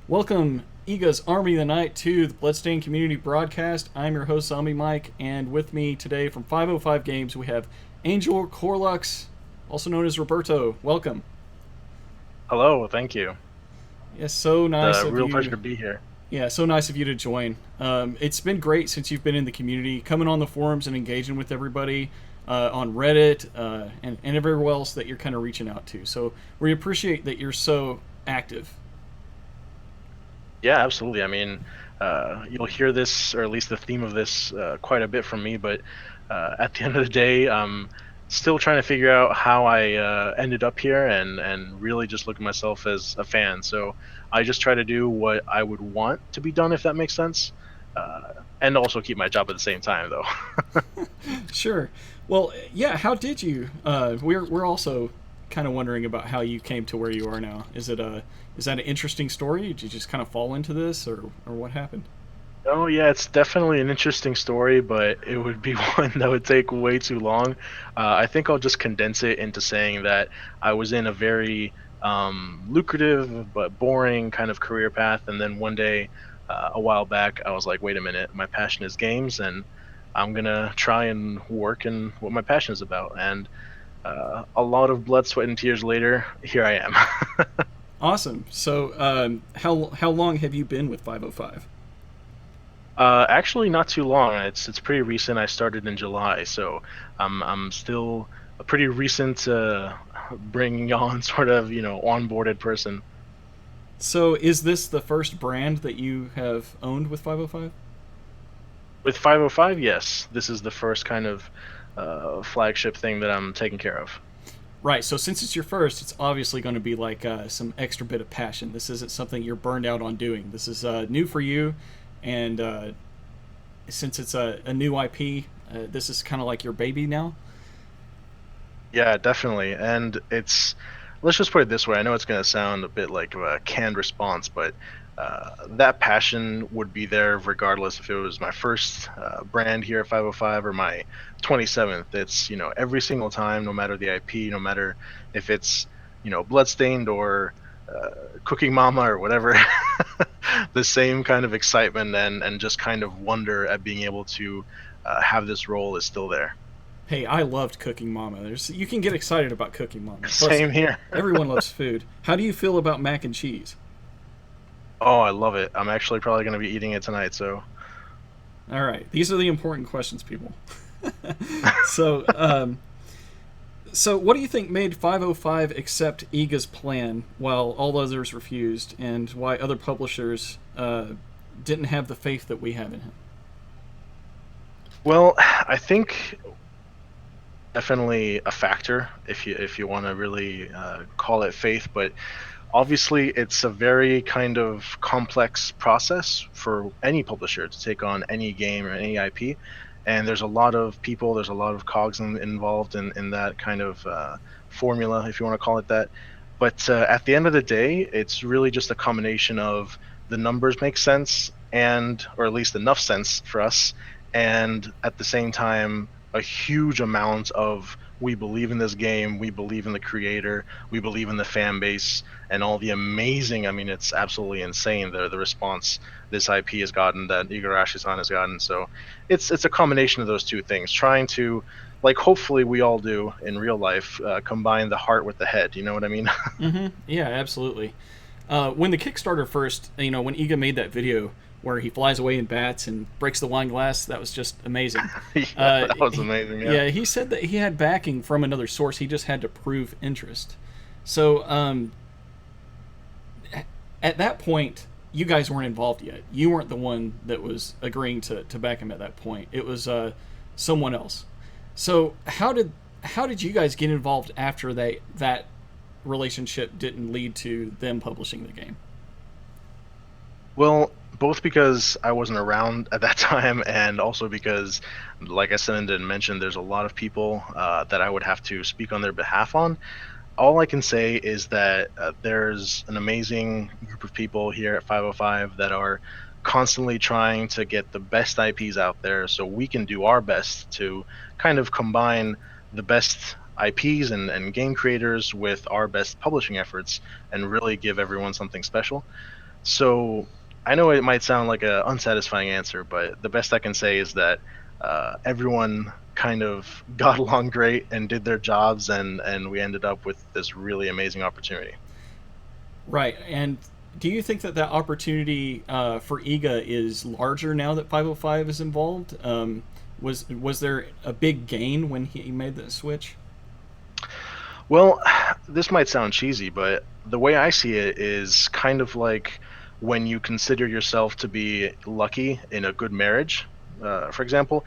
Welcome, Iga's Army of the Night, to the Bloodstained Community Broadcast. I'm your host, Zombie Mike, and with me today from 505 Games, we have Angel-Corlux, also known as Roberto. Welcome. Hello, thank you. Yes, so It's nice a of real pleasure you. to be here. Yeah, so nice of you to join. It's been great since you've been in the community, coming on the forums and engaging with everybody on Reddit and everywhere else that you're kind of reaching out to. So we appreciate that you're so active. Yeah, absolutely. You'll hear this, or at least the theme of this, quite a bit from me, but at the end of the day, I'm still trying to figure out how I ended up here and really just look at myself as a fan. So I just try to do what I would want to be done, if that makes sense, uh, and also keep my job at the same time, though. Sure. Well, yeah. How did you? We're also kind of wondering about how you came to where you are now. Is that an interesting story? Did you just kind of fall into this, or what happened? Oh yeah, it's definitely an interesting story, but it would be one that would take way too long. I think I'll just condense it into saying that I was in a very lucrative but boring kind of career path, and then one day, a while back, I was like, wait a minute, my passion is games, and I'm gonna try and work in what my passion is about. And a lot of blood, sweat, and tears later, here I am. Awesome. So, how long have you been with 505? Actually, not too long. It's pretty recent. I started in July, so I'm still a pretty recent bringing on sort of onboarded person. So, is this the first brand that you have owned with 505? With 505, yes, this is the first kind of flagship thing that I'm taking care of. Right. So, since it's your first, it's obviously going to be like some extra bit of passion. This isn't something you're burned out on doing. This is new for you, and since it's a new IP, this is kind of like your baby now. Yeah, definitely. And let's just put it this way. I know it's going to sound a bit like a canned response, but that passion would be there regardless if it was my first brand here at 505 or my 27th. It's, every single time, no matter the IP, no matter if it's, Bloodstained or uh, Cooking Mama or whatever, the same kind of excitement and just kind of wonder at being able to have this role is still there. Hey, I loved Cooking Mama. You can get excited about Cooking Mama. Plus, Same here. everyone loves food. How do you feel about mac and cheese? Oh, I love it. I'm actually probably going to be eating it tonight. So, All right, these are the important questions, people. so, so what do you think made 505 accept Iga's plan while all others refused, and why other publishers didn't have the faith that we have in him? well, I think definitely a factor if you want to really call it faith, but obviously it's a very kind of complex process for any publisher to take on any game or any IP, and there's a lot of people, there's a lot of cogs involved in that kind of formula, if you want to call it that. But at the end of the day, it's really just a combination of the numbers make sense, and or at least enough sense for us, and at the same time a huge amount of we believe in this game, we believe in the creator, we believe in the fan base, and all the amazing. I mean, it's absolutely insane the response this IP has gotten, that Igarashi-san has gotten. So it's a combination of those two things, trying to, like, hopefully we all do in real life, combine the heart with the head. You know what I mean? Mm-hmm. Yeah, absolutely. When the Kickstarter first, when Iga made that video where he flies away in bats and breaks the wine glass, that was just amazing. Yeah, that was amazing. Yeah. Yeah, he said that he had backing from another source. He just had to prove interest. So at that point, you guys weren't involved yet. You weren't the one that was agreeing to back him at that point. It was someone else. So how did you guys get involved after that relationship didn't lead to them publishing the game? Well, both because I wasn't around at that time, and also because, like I said and didn't mention, there's a lot of people that I would have to speak on their behalf on. All I can say is that there's an amazing group of people here at 505 that are constantly trying to get the best IPs out there so we can do our best to kind of combine the best IPs and game creators with our best publishing efforts and really give everyone something special. So I know it might sound like an unsatisfying answer, but the best I can say is that everyone kind of got along great and did their jobs, and we ended up with this really amazing opportunity. Right. And do you think that that opportunity for IGA is larger now that 505 is involved? Was there a big gain when he made the switch? Well, this might sound cheesy, but the way I see it is kind of like when you consider yourself to be lucky in a good marriage, for example.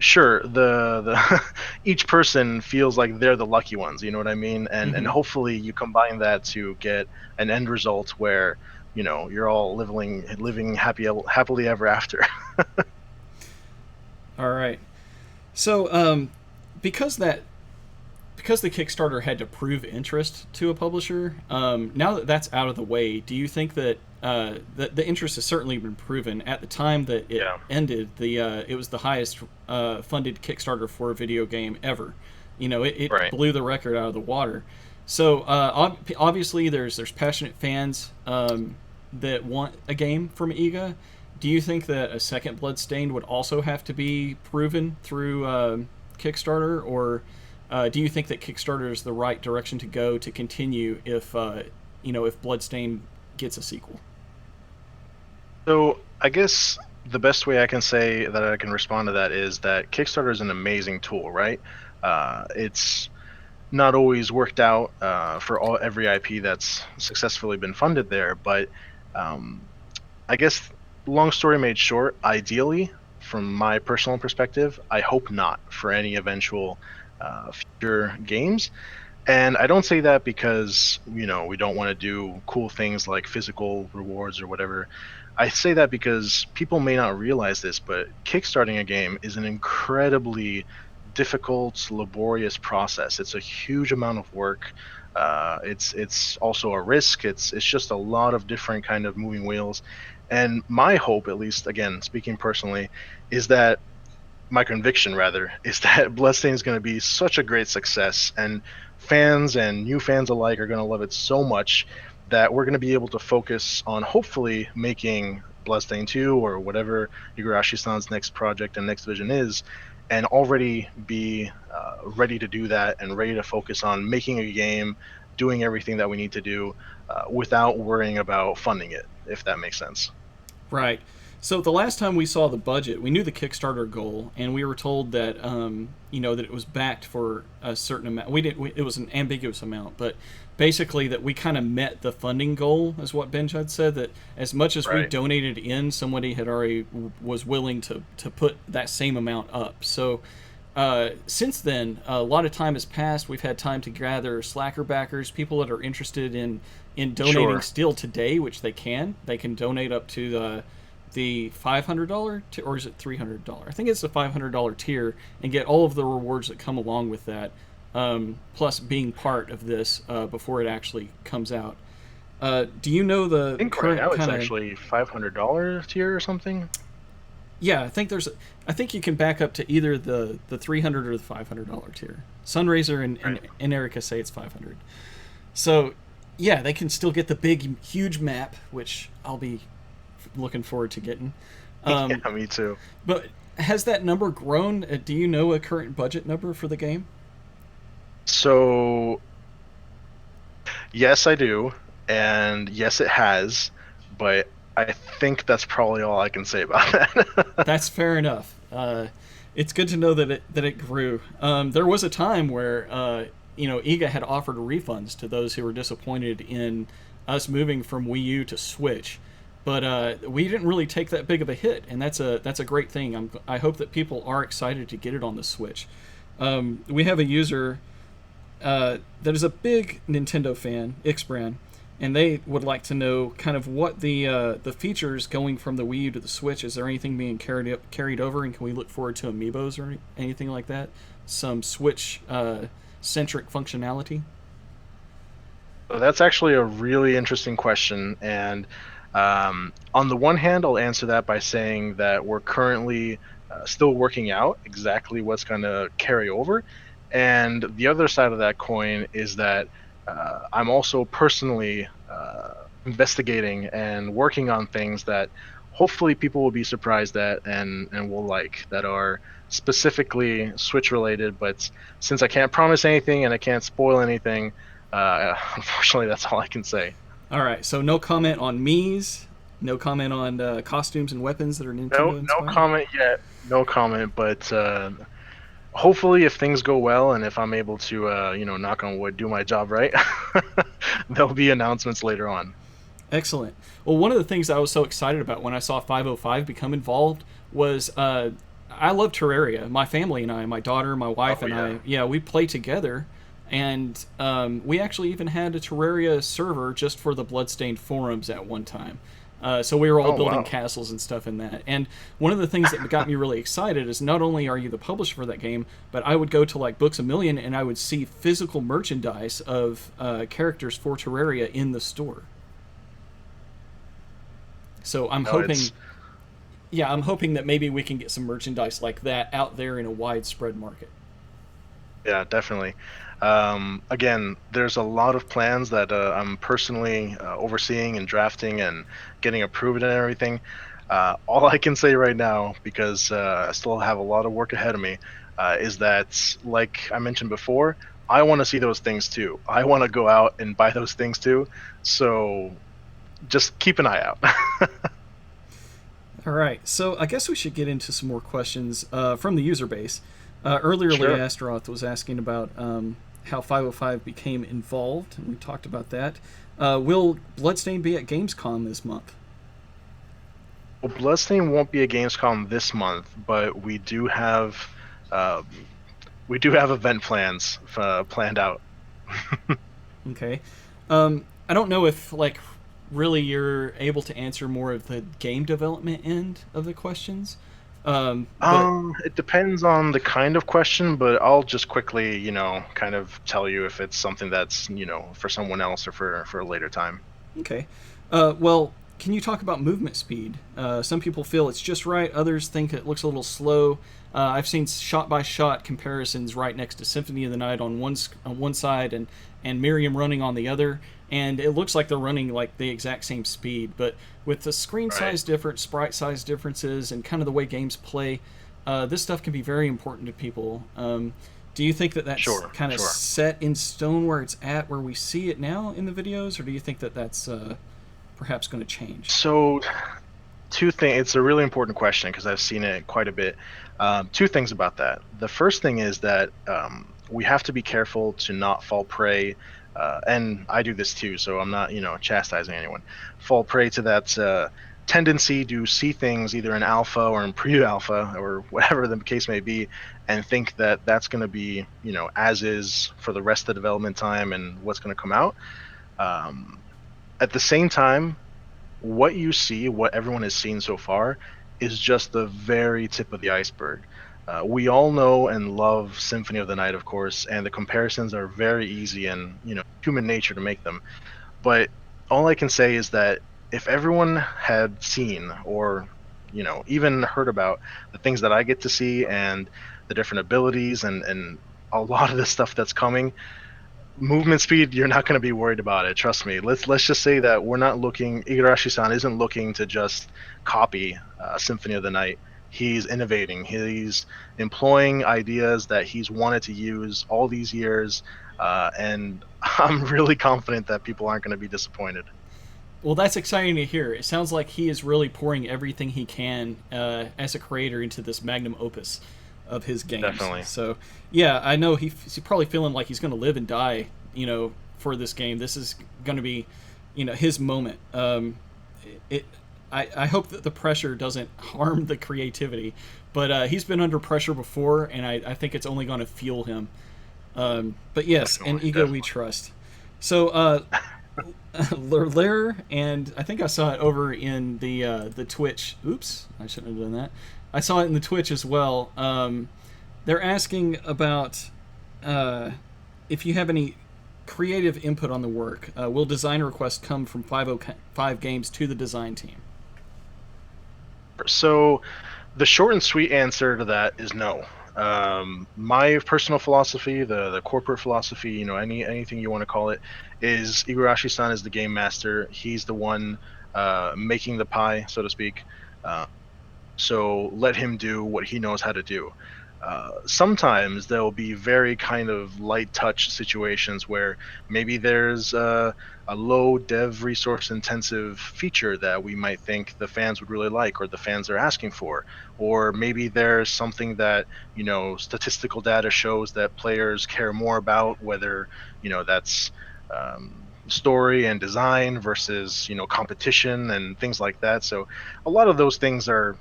Sure, the each person feels like they're the lucky ones. You know what I mean? And Mm-hmm. hopefully you combine that to get an end result where you're all living happily ever after. All right. So, because that because the Kickstarter had to prove interest to a publisher, now that that's out of the way, do you think that the interest has certainly been proven? At the time that it Yeah. ended, it was the highest funded Kickstarter for a video game ever. It Right. blew the record out of the water. So obviously, there's passionate fans that want a game from IGA. Do you think that a second Bloodstained would also have to be proven through Kickstarter, or do you think that Kickstarter is the right direction to go to continue if Bloodstained gets a sequel? So I guess the best way I can say that I can respond to that is that Kickstarter is an amazing tool, right? It's not always worked out for every IP that's successfully been funded there, but um, I guess long story made short, ideally, from my personal perspective, I hope not for any eventual future games. And I don't say that because, we don't want to do cool things like physical rewards or whatever. I say that because people may not realize this, but kickstarting a game is an incredibly difficult, laborious process. It's a huge amount of work. It's also a risk. It's just a lot of different kind of moving wheels. And my hope, at least again speaking personally, is that my conviction rather is that Bloodstained is going to be such a great success, and fans and new fans alike are going to love it so much that we're going to be able to focus on hopefully making Bloodstained 2 or whatever Igarashi-san's next project and next vision is, and already be ready to do that and ready to focus on making a game, doing everything that we need to do without worrying about funding it, if that makes sense. Right. So the last time we saw the budget, we knew the Kickstarter goal, and we were told that that it was backed for a certain amount. We didn't. It was an ambiguous amount, but basically that we kind of met the funding goal, is what Benj had said. That as much as we Right. donated in, somebody had already was willing to put that same amount up. So since then, a lot of time has passed. We've had time to gather Slacker backers, people that are interested in donating Sure. still today, which they can. They can donate up to the $500 or is it $300? I think it's the $500 tier and get all of the rewards that come along with that, plus being part of this before it actually comes out. Do you know I the think right current now it's kind of? actually $500 tier or something. Yeah, I think you can back up to either the $300 or the $500 tier. Sunraiser Right. and Erica say it's 500. So yeah, they can still get the big huge map, which I'll be looking forward to getting. Um, Yeah, me too. but has that number grown? Do you know a current budget number for the game? So, yes, I do, and yes, it has, but I think that's probably all I can say about that. That's fair enough. It's good to know that it grew. There was a time where IGA had offered refunds to those who were disappointed in us moving from Wii U to Switch, but we didn't really take that big of a hit, and that's a great thing. I hope that people are excited to get it on the Switch. We have a user that is a big Nintendo fan, Ixbran, and they would like to know kind of what the features going from the Wii U to the Switch. Is there anything being carried over, and can we look forward to amiibos or anything like that? Some Switch centric functionality. So that's actually a really interesting question, and on the one hand, I'll answer that by saying that we're currently still working out exactly what's going to carry over, and the other side of that coin is that I'm also personally investigating and working on things that hopefully people will be surprised at and will like, that are specifically Switch related. But since I can't promise anything and I can't spoil anything, unfortunately, that's all I can say. All right, so no comment on Mii's, no comment on costumes and weapons that are No, Nintendo no inspired. comment yet. No comment, but hopefully, if things go well and if I'm able to, knock on wood, do my job right, there'll be announcements later on. Excellent. Well, one of the things I was so excited about when I saw 505 become involved was I love Terraria. My family and I, my daughter, my wife, Oh and yeah. I, yeah, we play together. And we actually even had a Terraria server just for the Bloodstained forums at one time. So we were all Oh building wow. castles and stuff in that. And one of the things that got me really excited is not only are you the publisher for that game, but I would go to like Books A Million and I would see physical merchandise of characters for Terraria in the store. So I'm No, hoping, it's yeah, I'm hoping that maybe we can get some merchandise like that out there in a widespread market. Yeah, definitely. Again, there's a lot of plans that I'm personally overseeing and drafting and getting approved and everything. All I can say right now, because I still have a lot of work ahead of me, is that, like I mentioned before, I want to see those things too. I want to go out and buy those things too. So just keep an eye out. All right, so I guess we should get into some more questions from the user base. Earlier, Lee Sure. Astaroth was asking about how 505 became involved, and we talked about that. Will Bloodstain be at Gamescom this month? Well, Bloodstained won't be at Gamescom this month, but uh, we do have event plans planned out. Okay. I don't know if, like, really you're able to answer more of the game development end of the questions. But It depends on the kind of question, but I'll just quickly, kind of tell you if it's something that's, for someone else or for a later time. okay. Well, can you talk about movement speed? Some people feel it's just right. Others think it looks a little slow. I've seen shot by shot comparisons right next to Symphony of the Night on one side and Miriam running on the other, and it looks like they're running like the exact same speed. But with the screen Right. size difference, sprite size differences, and kind of the way games play, this stuff can be very important to people. Do you think that that's Sure, kind of sure. set in stone where it's at, where we see it now in the videos, or do you think that that's perhaps going to change? So, two things. It's a really important question because I've seen it quite a bit. Two things about that. The first thing is that we have to be careful to not fall prey, and I do this too, so I'm not, chastising anyone. Fall prey to that tendency to see things either in alpha or in pre-alpha or whatever the case may be, and think that that's going to be, as is for the rest of the development time and what's going to come out. Um, at the same time, what you see, what everyone has seen so far, is just the very tip of the iceberg. We all know and love Symphony of the Night, of course, and the comparisons are very easy and human nature to make them. But all I can say is that if everyone had seen or even heard about the things that I get to see and the different abilities and a lot of the stuff that's coming, movement speed, you're not going to be worried about it. Trust me. Let's just say that we're not looking. Igarashi-san isn't looking to just copy Symphony of the Night. He's innovating. He's employing ideas that he's wanted to use all these years, and I'm really confident that people aren't going to be disappointed. Well, that's exciting to hear. It sounds like he is really pouring everything he can as a creator into this magnum opus of his games. Definitely. So, yeah, I know he's probably feeling like he's going to live and die, for this game. This is going to be, his moment. It, I hope that the pressure doesn't harm the creativity, but he's been under pressure before, and I think it's only going to fuel him. But yes, and Definitely. ego we Definitely. trust. So, Lair, and I think I saw it over in the Twitch. Oops, I shouldn't have done that. I saw it in the Twitch as well. They're asking about if you have any creative input on the work. Will design requests come from 505 Games to the design team? So, the short and sweet answer to that is no. My personal philosophy, the corporate philosophy, you know, anything you want to call it, is Igarashi-san is the game master. He's the one making the pie, so to speak. Uh, so let him do what he knows how to do. Sometimes there will be very kind of light touch situations where maybe there's a low dev resource intensive feature that we might think the fans would really like or the fans are asking for, or maybe there's something that, you know, statistical data shows that players care more about, whether, you know, that's story and design versus, you know, competition and things like that. So a lot of those things are,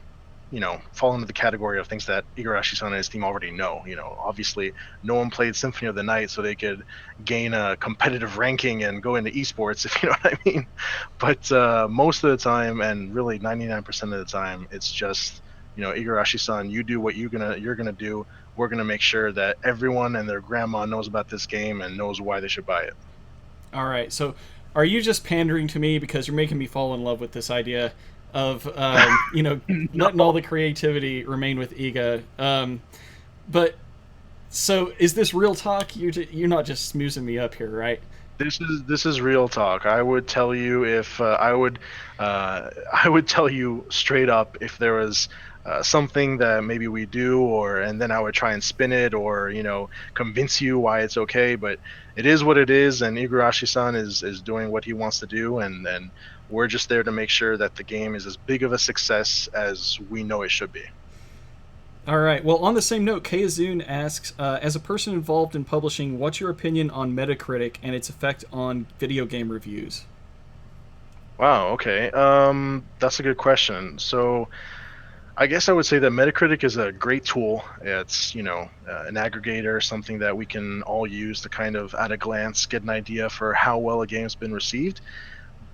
you know, fall into the category of things that Igarashi-san and his team already know. You know, obviously, no one played Symphony of the Night so they could gain a competitive ranking and go into esports, if you know what I mean. But most of the time, and really 99% of the time, it's just, you know, Igarashi-san, you do what you're gonna do. We're gonna make sure that everyone and their grandma knows about this game and knows why they should buy it. All right. So, are you just pandering to me because you're making me fall in love with this idea of letting all the creativity remain with Iga? But so, is this real talk? You're not just smoozing me up here, right? This is real talk. I would tell you if I would tell you straight up if there was something that maybe we do, or and then I would try and spin it, or, you know, convince you why it's okay. But it is what it is, and Igarashi-san is doing what he wants to do, and we're just there to make sure that the game is as big of a success as we know it should be. All right. Well, on the same note, Kayazun asks, as a person involved in publishing, what's your opinion on Metacritic and its effect on video game reviews? Wow. Okay. That's a good question. So I guess I would say that Metacritic is a great tool. It's, you know, an aggregator, something that we can all use to kind of at a glance get an idea for how well a game's been received.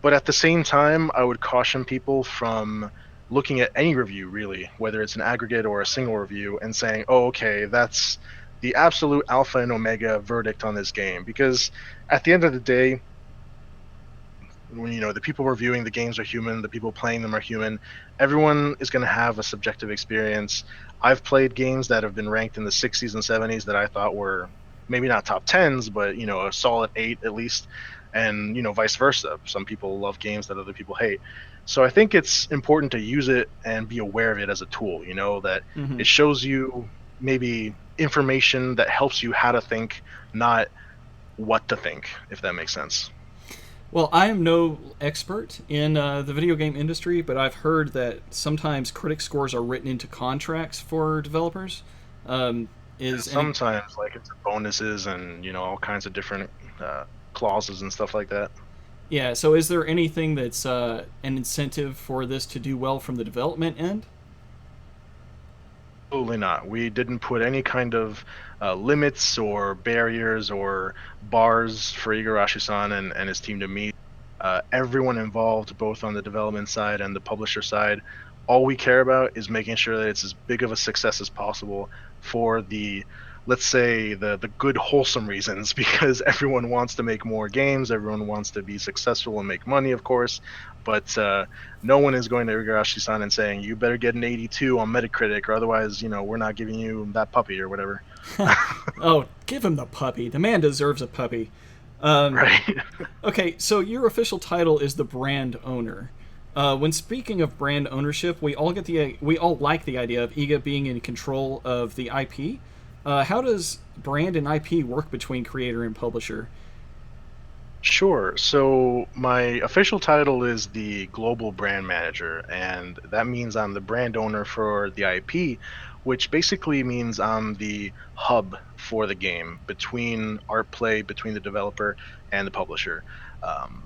But at the same time, I would caution people from looking at any review, really, whether it's an aggregate or a single review, and saying, oh, okay, that's the absolute alpha and omega verdict on this game. Because at the end of the day, when, you know, the people reviewing the games are human, the people playing them are human, everyone is going to have a subjective experience. I've played games that have been ranked in the 60s and 70s that I thought were maybe not top 10s, but, you know, a solid 8 at least, and, you know, vice versa. Some people love games that other people hate. So I think it's important to use it and be aware of it as a tool, you know, that Mm-hmm. it shows you maybe information that helps you how to think, not what to think, if that makes sense. Well, I am no expert in the video game industry, but I've heard that sometimes critic scores are written into contracts for developers. Is any Sometimes, like, it's bonuses and, you know, all kinds of different clauses and stuff like that. Yeah, so is there anything that's an incentive for this to do well from the development end? Absolutely not. We didn't put any kind of limits or barriers or bars for Igarashi-san and his team to meet. Everyone involved, both on the development side and the publisher side, all we care about is making sure that it's as big of a success as possible for the, let's say, the good wholesome reasons, because everyone wants to make more games, everyone wants to be successful and make money, of course, but no one is going to Igarashi-san and saying, you better get an 82 on Metacritic, or otherwise, you know, we're not giving you that puppy or whatever. Oh, give him the puppy. The man deserves a puppy. Um, Right. okay, so your official title is the brand owner. When speaking of brand ownership, we all like the idea of Iga being in control of the IP. How does brand and IP work between creator and publisher? Sure. So my official title is the global brand manager, and that means I'm the brand owner for the IP, which basically means I'm the hub for the game between art play, between the developer and the publisher. Um,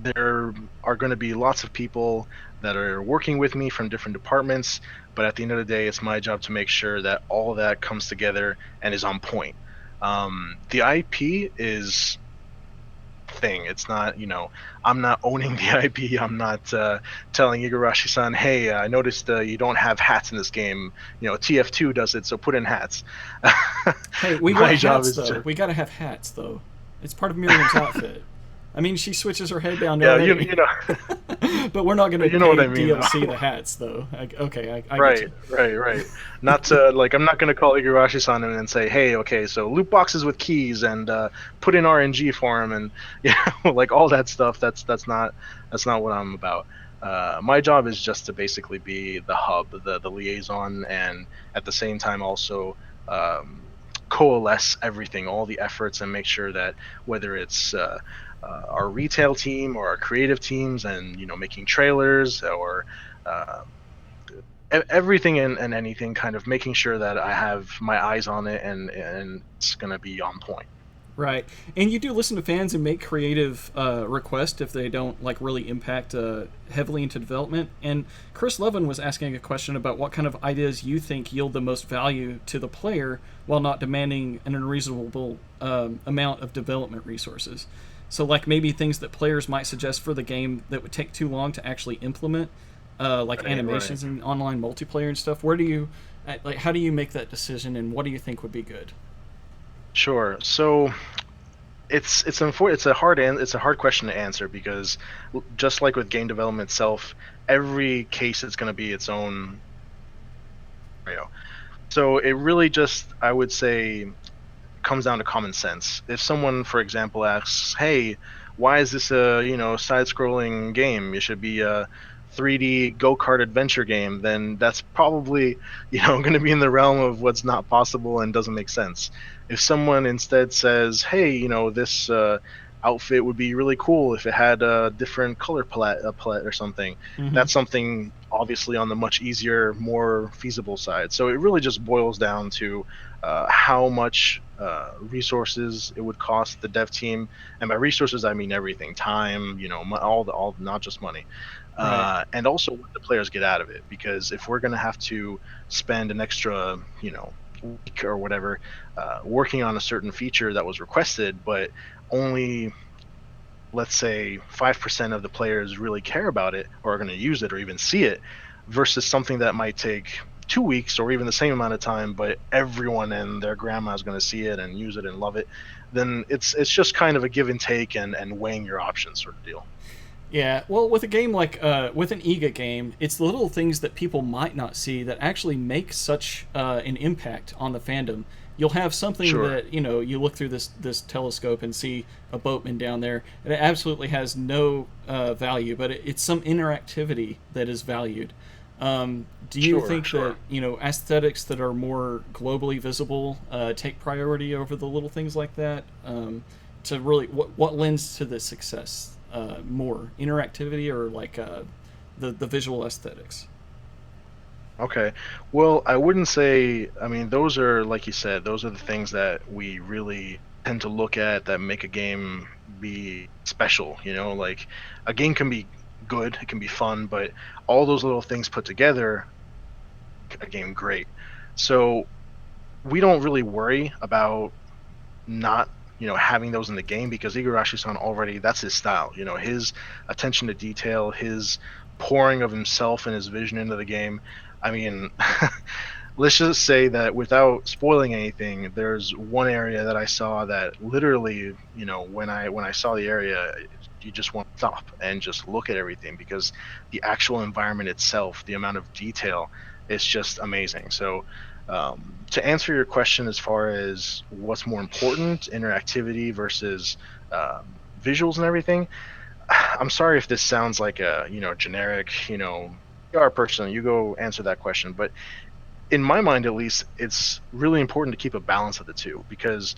there are going to be lots of people that are working with me from different departments, but at the end of the day, it's my job to make sure that all of that comes together and is on point. The IP is thing. It's not, you know, I'm not owning the IP. I'm not telling Igarashi-san, hey, I noticed you don't have hats in this game. You know, TF2 does it, so put in hats. Hey, we My want job hats is though. just, We gotta have hats though. It's part of Miriam's outfit. I mean, she switches her head down yeah, already. you know, But we're not going to You know pay what I mean, DLC though. the hats, though. I get Right, you. right. Not to like, I'm not gonna call Igarashi-san and say, hey, okay, so loot boxes with keys and put in RNG for him, and like all that stuff. That's not what I'm about. My job is just to basically be the hub, the liaison, and at the same time also coalesce everything, all the efforts, and make sure that whether it's our retail team or our creative teams, and making trailers or everything and anything, kind of making sure that I have my eyes on it, and it's gonna be on point. Right, and you do listen to fans and make creative requests if they don't like really impact heavily into development. And Chris Levin was asking a question about what kind of ideas you think yield the most value to the player while not demanding an unreasonable amount of development resources. So, like maybe things that players might suggest for the game that would take too long to actually implement, like animations and online multiplayer and stuff. Where do you like? How do you make that decision, and what do you think would be good? Sure. So it's a hard question to answer, because just like with game development itself, every case is going to be its own scenario. So it really just, I would say, comes down to common sense. If someone, for example, asks, "Hey, why is this a side-scrolling game? It should be a 3D go-kart adventure game," then that's probably going to be in the realm of what's not possible and doesn't make sense. If someone instead says, "Hey, this outfit would be really cool if it had a different color palette or something," Mm-hmm. that's something obviously on the much easier, more feasible side. So it really just boils down to how much resources it would cost the dev team, and by resources I mean everything: time, all, not just money, Right. and also what the players get out of it. Because if we're going to have to spend an extra, week or whatever, working on a certain feature that was requested, but only, let's say, 5% of the players really care about it or are going to use it or even see it, versus something that might take 2 weeks or even the same amount of time, but everyone and their grandma is going to see it and use it and love it, then it's just kind of a give and take, and weighing your options sort of deal. Yeah, well, with a game like with an EGA game, it's the little things that people might not see that actually make such an impact on the fandom. You'll have something Sure. that you look through this telescope and see a boatman down there, and it absolutely has no value, but it's some interactivity that is valued. Do you Sure. think that Sure. aesthetics that are more globally visible take priority over the little things like that? To really, what lends to the success? More interactivity or like the visual aesthetics. Okay. Well, I wouldn't say, I mean, those are, like you said, those are the things that we really tend to look at that make a game be special. Like, a game can be good, it can be fun, but all those little things put together make a game great. So we don't really worry about not having those in the game, because Igarashi-san already, that's his style. His attention to detail, his pouring of himself and his vision into the game. I mean, let's just say that without spoiling anything, there's one area that I saw that literally, when I saw the area, you just want to stop and just look at everything, because the actual environment itself, the amount of detail, is just amazing. So to answer your question, as far as what's more important, interactivity versus visuals and everything, I'm sorry if this sounds like a generic, PR person. You go answer that question, but in my mind, at least, it's really important to keep a balance of the two, because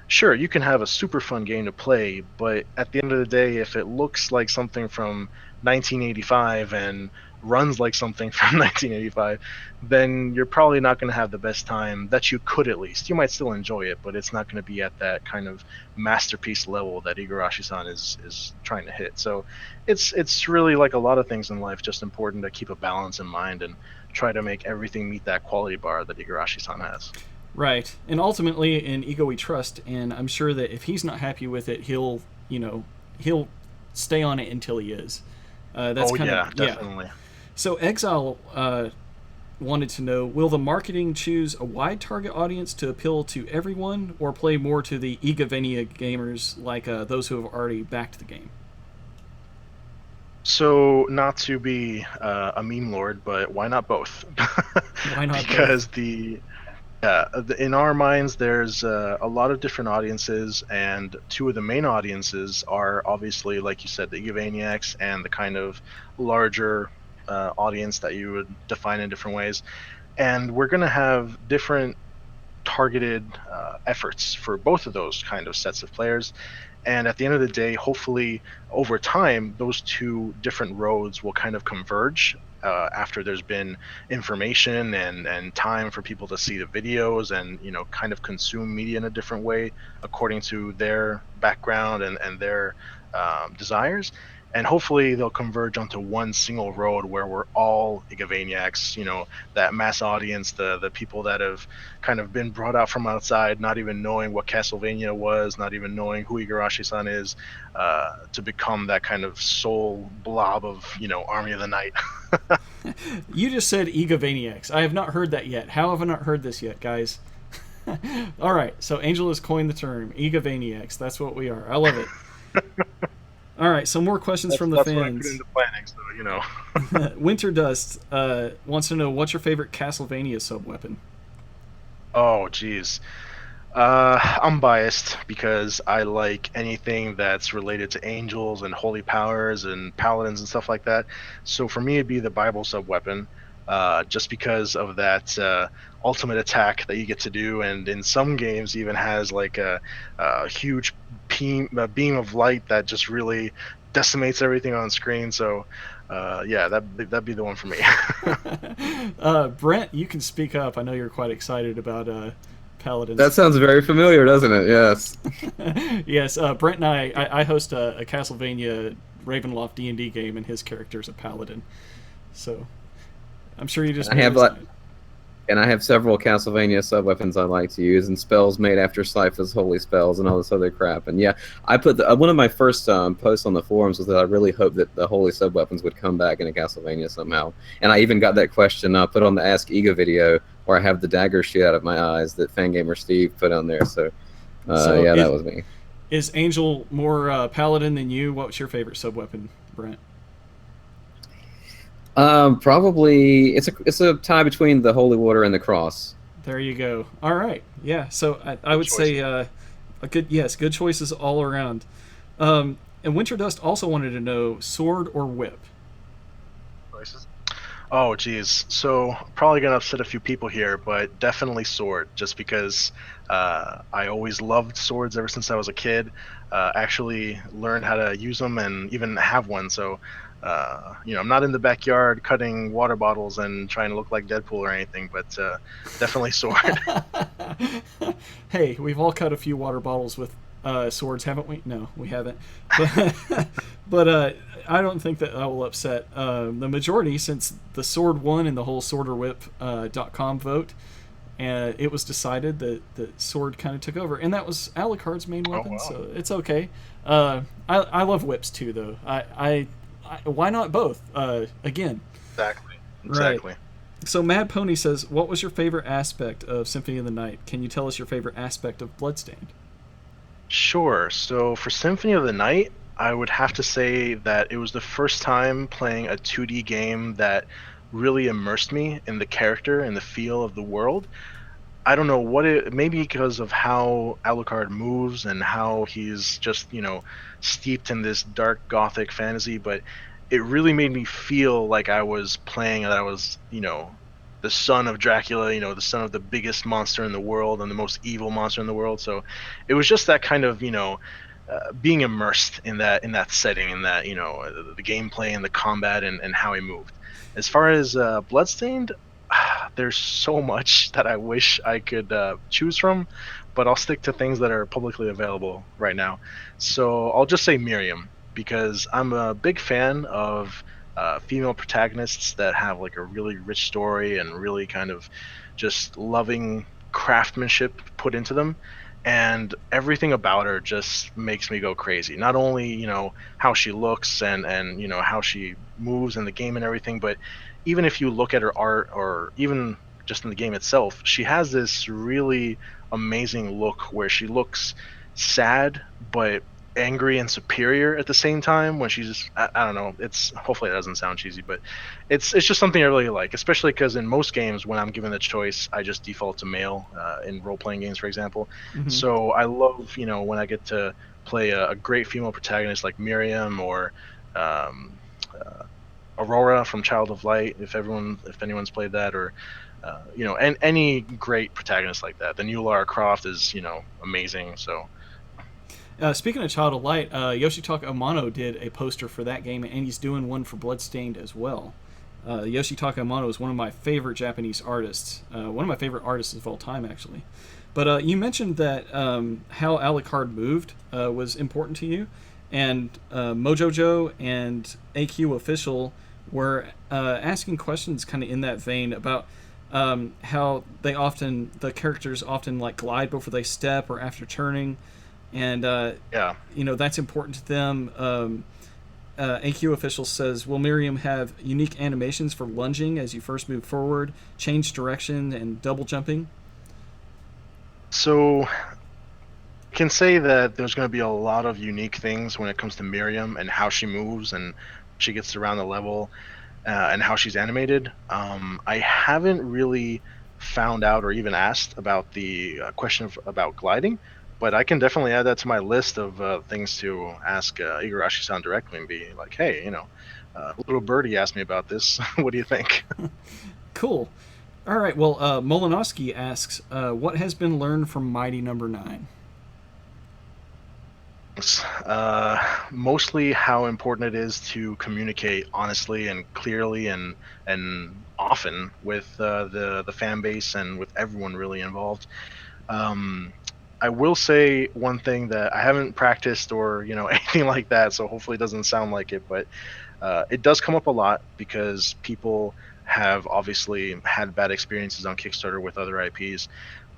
sure, you can have a super fun game to play, but at the end of the day, if it looks like something from 1985 and runs like something from 1985, then you're probably not going to have the best time that you could. At least you might still enjoy it, but it's not going to be at that kind of masterpiece level that Igarashi-san is trying to hit. So it's really, like a lot of things in life, just important to keep a balance in mind and try to make everything meet that quality bar that Igarashi-san has. Right, and ultimately in Ego we trust, and I'm sure that if he's not happy with it, he'll stay on it until he is. That's Oh kind of yeah, yeah. definitely. So Exile wanted to know: will the marketing choose a wide target audience to appeal to everyone, or play more to the Igavenia gamers like those who have already backed the game? So, not to be a meme lord, but why not both? Why not Because both? in our minds, there's a lot of different audiences, and two of the main audiences are obviously, like you said, the Egomaniacs and the kind of larger audience that you would define in different ways. And we're going to have different targeted efforts for both of those kind of sets of players. And at the end of the day, hopefully, over time, those two different roads will kind of converge after there's been information and time for people to see the videos and kind of consume media in a different way according to their background and their desires. And hopefully they'll converge onto one single road where we're all Igavaniacs, that mass audience, the people that have kind of been brought out from outside, not even knowing what Castlevania was, not even knowing who Igarashi-san is, to become that kind of soul blob of, Army of the Night. You just said Egavaniacs. I have not heard that yet. How have I not heard this yet, guys? All right, so Angel has coined the term Egavaniacs. That's what we are. I love it. All right, so more questions from the that's fans. What I put into planning, so Winter Dust wants to know, what's your favorite Castlevania sub-weapon? Oh, geez. I'm biased because I like anything that's related to angels and holy powers and paladins and stuff like that. So for me, it'd be the Bible sub-weapon, just because of that ultimate attack that you get to do, and in some games even has like a huge beam of light that just really decimates everything on screen. So yeah, that'd be the one for me. Brent, you can speak up. I know you're quite excited about paladins. That sounds very familiar, doesn't it? Yes. Yes, Brent and I host a Castlevania Ravenloft D&D game, and his character's a paladin. So I'm sure you just. And I have several Castlevania sub-weapons I like to use, and spells made after Sypha's holy spells and all this other crap. And yeah, I put one of my first posts on the forums was that I really hoped that the holy sub-weapons would come back in a Castlevania somehow. And I even got that question put on the Ask Ega video, where I have the dagger shoot out of my eyes that Fangamer Steve put on there. So yeah, that was me. Is Angel more paladin than you? What's your favorite sub-weapon, Brent? Probably it's a tie between the holy water and the cross. There you go. All right, yeah. So I would say good choices all around. And Winter Dust also wanted to know, sword or whip. Oh, geez. So probably gonna upset a few people here, but definitely sword, just because I always loved swords ever since I was a kid. Actually learned how to use them and even have one. So I'm not in the backyard cutting water bottles and trying to look like Deadpool or anything, but definitely sword. Hey, we've all cut a few water bottles with swords, haven't we? No, we haven't. But I don't think that will upset the majority, since the sword won in the whole swordorwhip.com vote, and it was decided that the sword kind of took over, and that was Alucard's main weapon. Oh, wow. So it's okay. I love whips too, though. I why not both? Again. Exactly. Right. So Mad Pony says, what was your favorite aspect of Symphony of the Night? Can you tell us your favorite aspect of Bloodstained? Sure. So for Symphony of the Night, I would have to say that it was the first time playing a 2D game that really immersed me in the character and the feel of the world. I don't know maybe because of how Alucard moves and how he's just, steeped in this dark gothic fantasy, but it really made me feel like I was playing, that I was, the son of Dracula, the son of the biggest monster in the world and the most evil monster in the world. So it was just that kind of, being immersed in that setting, in that, the gameplay and the combat and how he moved. As far as Bloodstained, there's so much that I wish I could choose from, but I'll stick to things that are publicly available right now. So I'll just say Miriam, because I'm a big fan of female protagonists that have like a really rich story and really kind of just loving craftsmanship put into them. And everything about her just makes me go crazy. Not only, how she looks and how she moves in the game and everything, but even if you look at her art, or even just in the game itself, she has this really amazing look where she looks sad, but angry and superior at the same time when she's I don't know, it's hopefully it doesn't sound cheesy, but it's just something I really like, especially because in most games when I'm given the choice I just default to male, in role-playing games for example. Hmm. So I love, when I get to play a great female protagonist like Miriam or um, uh, Aurora from Child of Light, if anyone's played that, or and any great protagonist like that. The new Lara Croft is amazing. So Speaking of Child of Light, Yoshitaka Amano did a poster for that game, and he's doing one for Bloodstained as well. Yoshitaka Amano is one of my favorite Japanese artists, one of my favorite artists of all time, actually. But you mentioned that how Alucard moved was important to you, and Mojojo and AQ Official were asking questions kind of in that vein about how the characters often like glide before they step or after turning, and yeah. that's important to them. AQ Official says, will Miriam have unique animations for lunging as you first move forward, change direction, and double jumping? So I can say that there's going to be a lot of unique things when it comes to Miriam and how she moves and she gets around the level, and how she's animated. I haven't really found out or even asked about the question about gliding, but I can definitely add that to my list of things to ask Igarashi-san directly and be like, hey, little birdie asked me about this. What do you think? Cool. All right. Well, Molinowski asks, what has been learned from Mighty Number 9? Mostly how important it is to communicate honestly and clearly and often with the fan base and with everyone really involved. Um, I will say one thing that I haven't practiced or anything like that, so hopefully it doesn't sound like it, but it does come up a lot because people have obviously had bad experiences on Kickstarter with other IPs.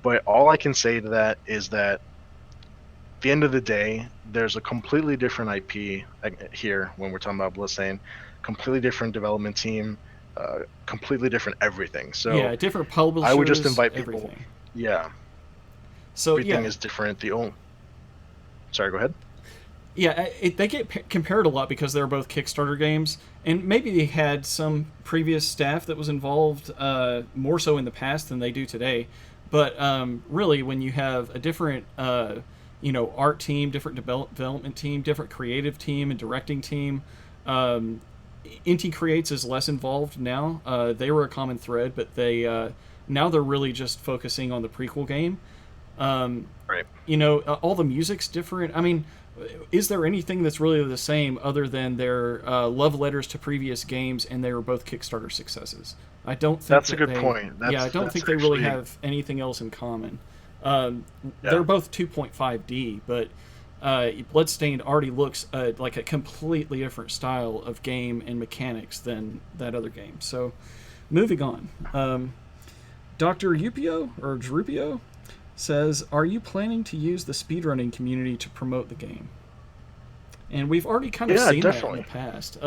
But all I can say to that is that at the end of the day, there's a completely different IP here when we're talking about Bloodstained, completely different development team, completely different everything. So Yeah, different publishers, I would just invite people. everything. Yeah, So everything yeah, is different. Sorry, go ahead. yeah, they get compared a lot because they're both Kickstarter games, and maybe they had some previous staff that was involved more so in the past than they do today. But really, when you have a different, art team, different development team, different creative team and directing team, Inti Creates is less involved now. They were a common thread, but now they're really just focusing on the prequel game. Right. All the music's different. I mean, is there anything that's really the same other than their love letters to previous games, and they were both Kickstarter successes? I don't think That's a good point. I don't think they really have anything else in common. They're both 2.5D, but Bloodstained already looks like a completely different style of game and mechanics than that other game. So, moving on. Dr. Yupio or Drupio says, are you planning to use the speedrunning community to promote the game? And we've already kind of seen definitely. that in the past.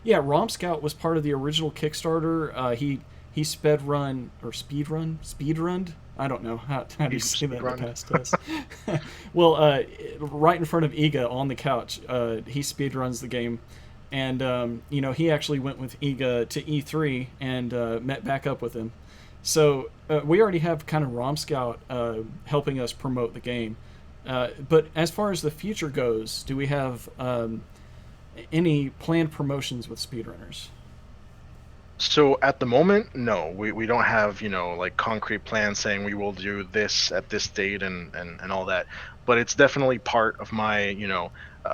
Rom Scout was part of the original Kickstarter. He speedrunned. I don't know how do you say that in the past tense. Well, right in front of Iga on the couch, he speedruns the game, and he actually went with Iga to E3 and met back up with him. So we already have kind of Rom Scout helping us promote the game. But as far as the future goes, do we have any planned promotions with Speedrunners? So at the moment, no, we don't have like concrete plans saying we will do this at this date and all that. But it's definitely part of my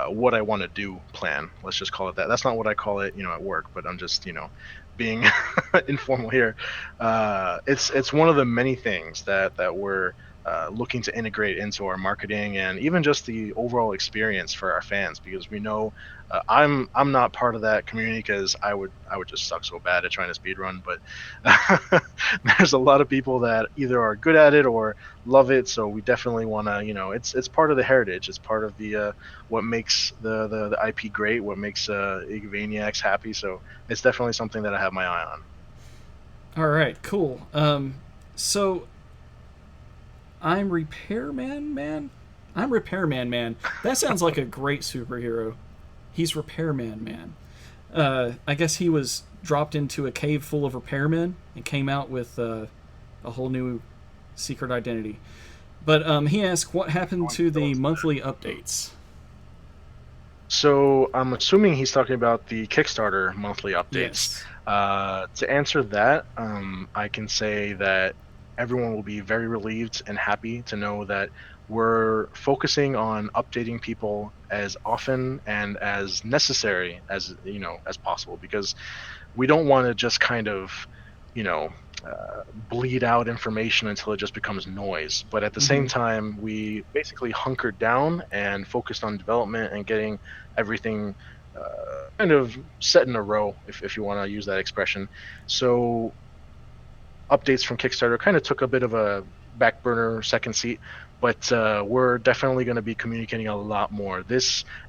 what I want to do plan. Let's just call it that. That's not what I call it at work, but I'm just being informal here. It's one of the many things that we're looking to integrate into our marketing and even just the overall experience for our fans, because we know I'm not part of that community because I would just suck so bad at trying to speedrun, but there's a lot of people that either are good at it or love it, so we definitely want to it's part of the heritage. It's part of the what makes the IP great, what makes Igavaniacs happy, so it's definitely something that I have my eye on. All right, cool. So I'm Repairman Man. I'm Repairman Man. That sounds like a great superhero. He's Repairman Man. I guess he was dropped into a cave full of repairmen and came out with a whole new secret identity. But he asked, what happened to the monthly updates? So I'm assuming he's talking about the Kickstarter monthly updates. Yes. To answer that, I can say that everyone will be very relieved and happy to know that we're focusing on updating people as often and as necessary as as possible, because we don't want to just kind of you know bleed out information until it just becomes noise. But at the same time, we basically hunkered down and focused on development and getting everything kind of set in a row, if you want to use that expression. So updates from Kickstarter kind of took a bit of a back burner second seat, but we're definitely going to be communicating a lot more.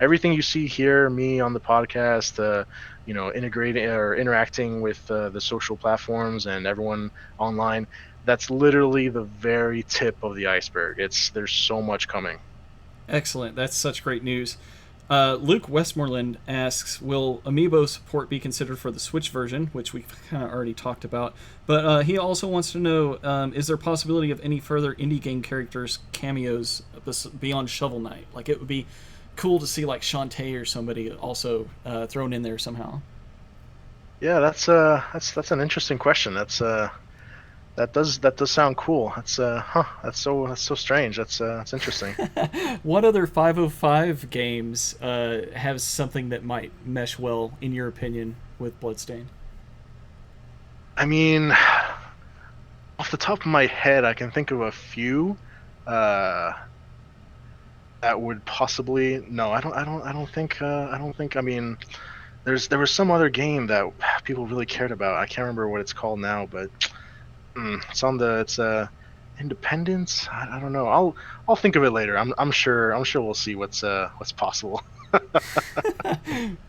Everything you see here, me on the podcast, integrating or interacting with the social platforms and everyone online, that's literally the very tip of the iceberg. There's so much coming. Excellent. That's such great news. Luke Westmoreland asks, will Amiibo support be considered for the Switch version, which we kind of already talked about. But he also wants to know, is there a possibility of any further indie game characters cameos beyond Shovel Knight? Like, it would be cool to see like Shantae or somebody also thrown in there somehow. Yeah, that's an interesting question. That does sound cool. That's so strange. That's interesting. What other 505 games have something that might mesh well, in your opinion, with Bloodstained? I mean, off the top of my head, I can think of a few that would possibly. No, I don't think. I mean, there was some other game that people really cared about. I can't remember what it's called now, but it's Independence. I don't know. I'll think of it later. I'm sure we'll see what's possible.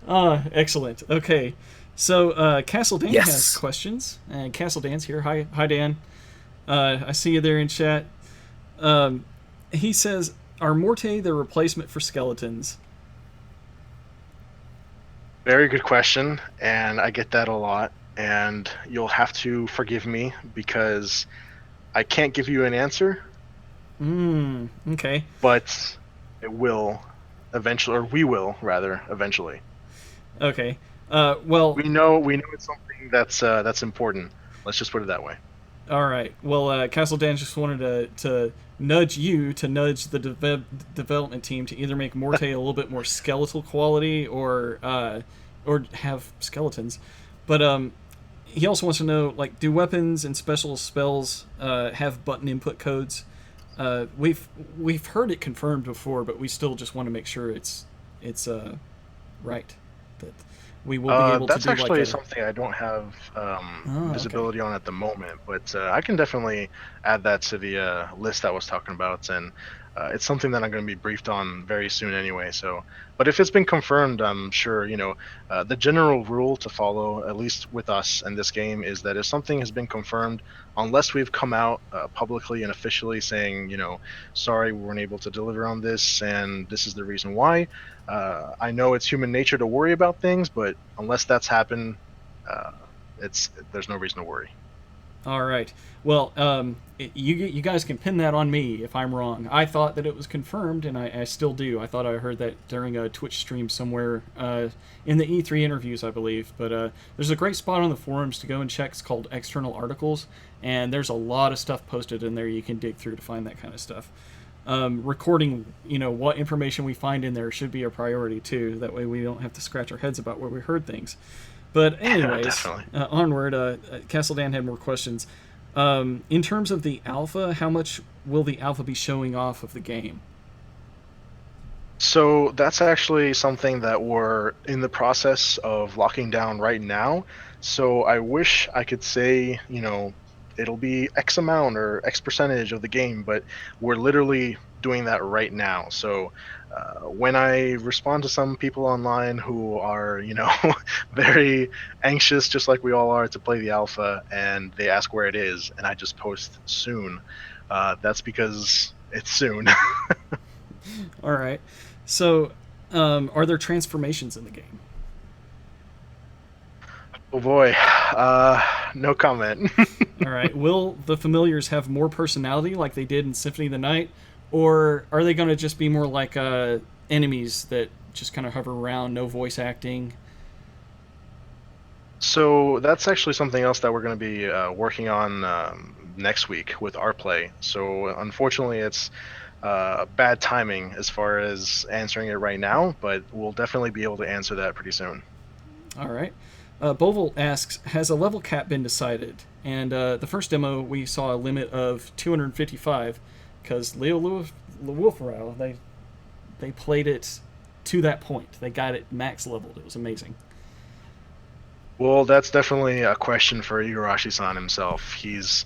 Excellent. Okay, so Castle Dan Yes. has questions, and Castle Dan's here. Hi Dan. I see you there in chat. He says, "Are Morte the replacement for skeletons?" Very good question, and I get that a lot. And you'll have to forgive me because I can't give you an answer. Okay. But it will eventually, or we will rather eventually. Okay. Well, we know it's something that's important. Let's just put it that way. all right. Well, Castle Dan just wanted to nudge you to nudge the development team to either make Morte a little bit more skeletal quality or have skeletons. But he also wants to know, like, do weapons and special spells have button input codes? We've heard it confirmed before, but we still just want to make sure it's right. That we will be able to do. That's actually something I don't have visibility on at the moment, but I can definitely add that to the list I was talking about, and it's something that I'm going to be briefed on very soon anyway. So, but if it's been confirmed, I'm sure the general rule to follow, at least with us in this game, is that if something has been confirmed, unless we've come out publicly and officially saying, sorry, we weren't able to deliver on this, and this is the reason why. I know it's human nature to worry about things, but unless that's happened, there's no reason to worry. All right. Well, you guys can pin that on me if I'm wrong. I thought that it was confirmed, and I still do. I thought I heard that during a Twitch stream somewhere in the E3 interviews, I believe. But there's a great spot on the forums to go and check. It's called External Articles, and there's a lot of stuff posted in there you can dig through to find that kind of stuff. Recording, what information we find in there should be a priority, too. That way we don't have to scratch our heads about where we heard things. But anyways, onward. Castle Dan had more questions. In terms of the alpha, how much will the alpha be showing off of the game? So that's actually something that we're in the process of locking down right now. So I wish I could say, it'll be X amount or X percentage of the game, but we're literally doing that right now. So when I respond to some people online who are, very anxious, just like we all are, to play the alpha, and they ask where it is, and I just post soon, that's because it's soon. All right. So, are there transformations in the game? Oh boy, no comment. All right. Will the familiars have more personality like they did in Symphony of the Night, or are they going to just be more like enemies that just kind of hover around, no voice acting? So that's actually something else that we're going to be working on next week with our play. So unfortunately, it's bad timing as far as answering it right now, but we'll definitely be able to answer that pretty soon. All right. Boval asks, has a level cap been decided? And the first demo, we saw a limit of 255 because Leo Wolferow, they played it to that point. They got it max leveled. It was amazing. Well, that's definitely a question for Igarashi-san himself. He's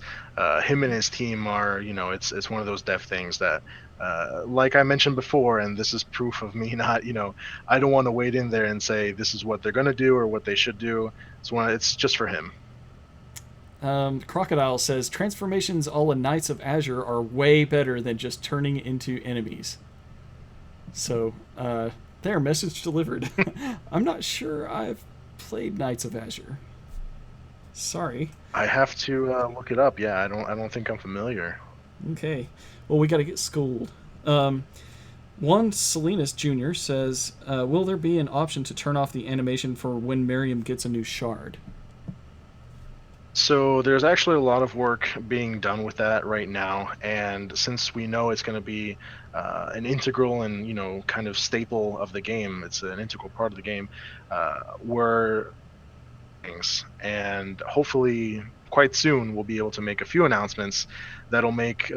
him and his team are, it's one of those dev things that, like I mentioned before, and this is proof of me not, I don't want to wade in there and say this is what they're gonna do or what they should do. It's just for him. Crocodile says transformations all in Knights of Azure are way better than just turning into enemies. So, their message delivered. I'm not sure I've played Knights of Azure. Sorry. I have to look it up. Yeah, I don't think I'm familiar. Okay. Well, we got to get schooled. One Salinas Jr. says, will there be an option to turn off the animation for when Miriam gets a new shard? So there's actually a lot of work being done with that right now, and since we know it's going to be an integral and kind of staple of the game, it's an integral part of the game. We're things, and hopefully quite soon we'll be able to make a few announcements that'll make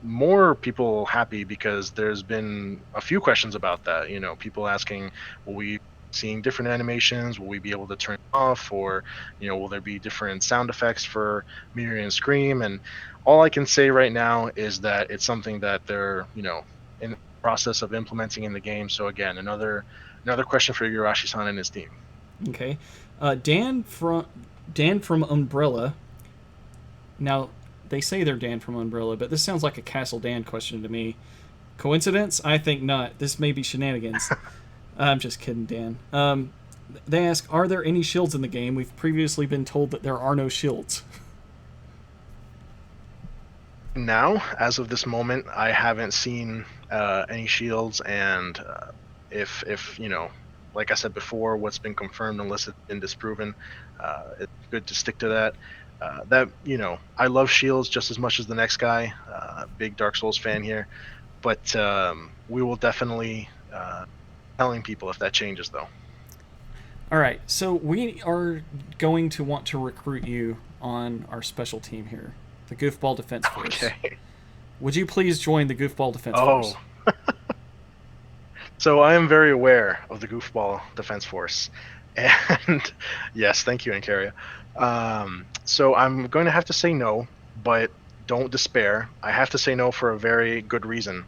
more people happy, because there's been a few questions about that. People asking, will we seeing different animations, will we be able to turn it off, or will there be different sound effects for Miriam scream? And all I can say right now is that it's something that they're in the process of implementing in the game. So again, another question for Igarashi-san and his team. Okay. Dan from Umbrella. Now, they say they're Dan from Umbrella, but this sounds like a Castle Dan question to me. Coincidence? I think not. This may be shenanigans. I'm just kidding, Dan. They ask, are there any shields in the game? We've previously been told that there are no shields. Now, as of this moment, I haven't seen any shields, and if like I said before, what's been confirmed unless it's been disproven, it's good to stick to that. I love shields just as much as the next guy. Big Dark Souls fan here, but we will definitely telling people if that changes, though. All right, so we are going to want to recruit you on our special team here, the Goofball Defense Force. Okay. Would you please join the Goofball Defense Force? So I am very aware of the Goofball Defense Force, and yes, thank you, Ancaria. So I'm going to have to say no, but don't despair. I have to say no for a very good reason.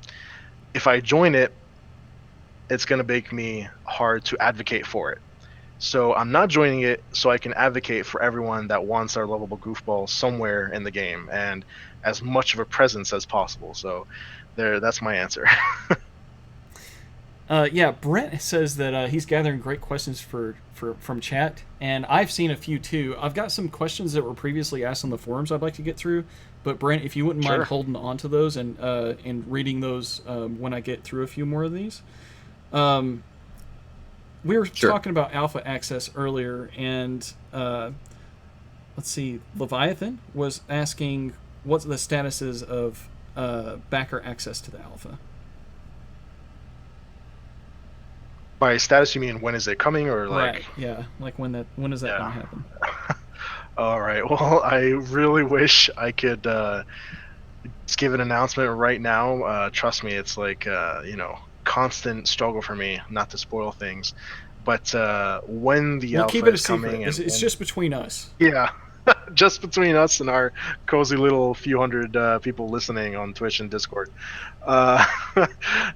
If I join it, it's going to make me hard to advocate for it. So I'm not joining it so I can advocate for everyone that wants our lovable goofball somewhere in the game and as much of a presence as possible. So that's my answer. Yeah, Brent says that he's gathering great questions from chat, and I've seen a few too. I've got some questions that were previously asked on the forums I'd like to get through, but Brent, if you wouldn't mind holding on to those and reading those when I get through a few more of these. We were talking about alpha access earlier, and let's see, Leviathan was asking what the status is of backer access to the alpha. By status, you mean when is it coming, or like? Right. Yeah. Like when is that going to happen? All right. Well, I really wish I could just give an announcement right now. Trust me, it's like constant struggle for me not to spoil things. But when the alpha keep it is a coming, secret. It's just between us. Yeah. Just between us and our cozy little few hundred people listening on Twitch and Discord.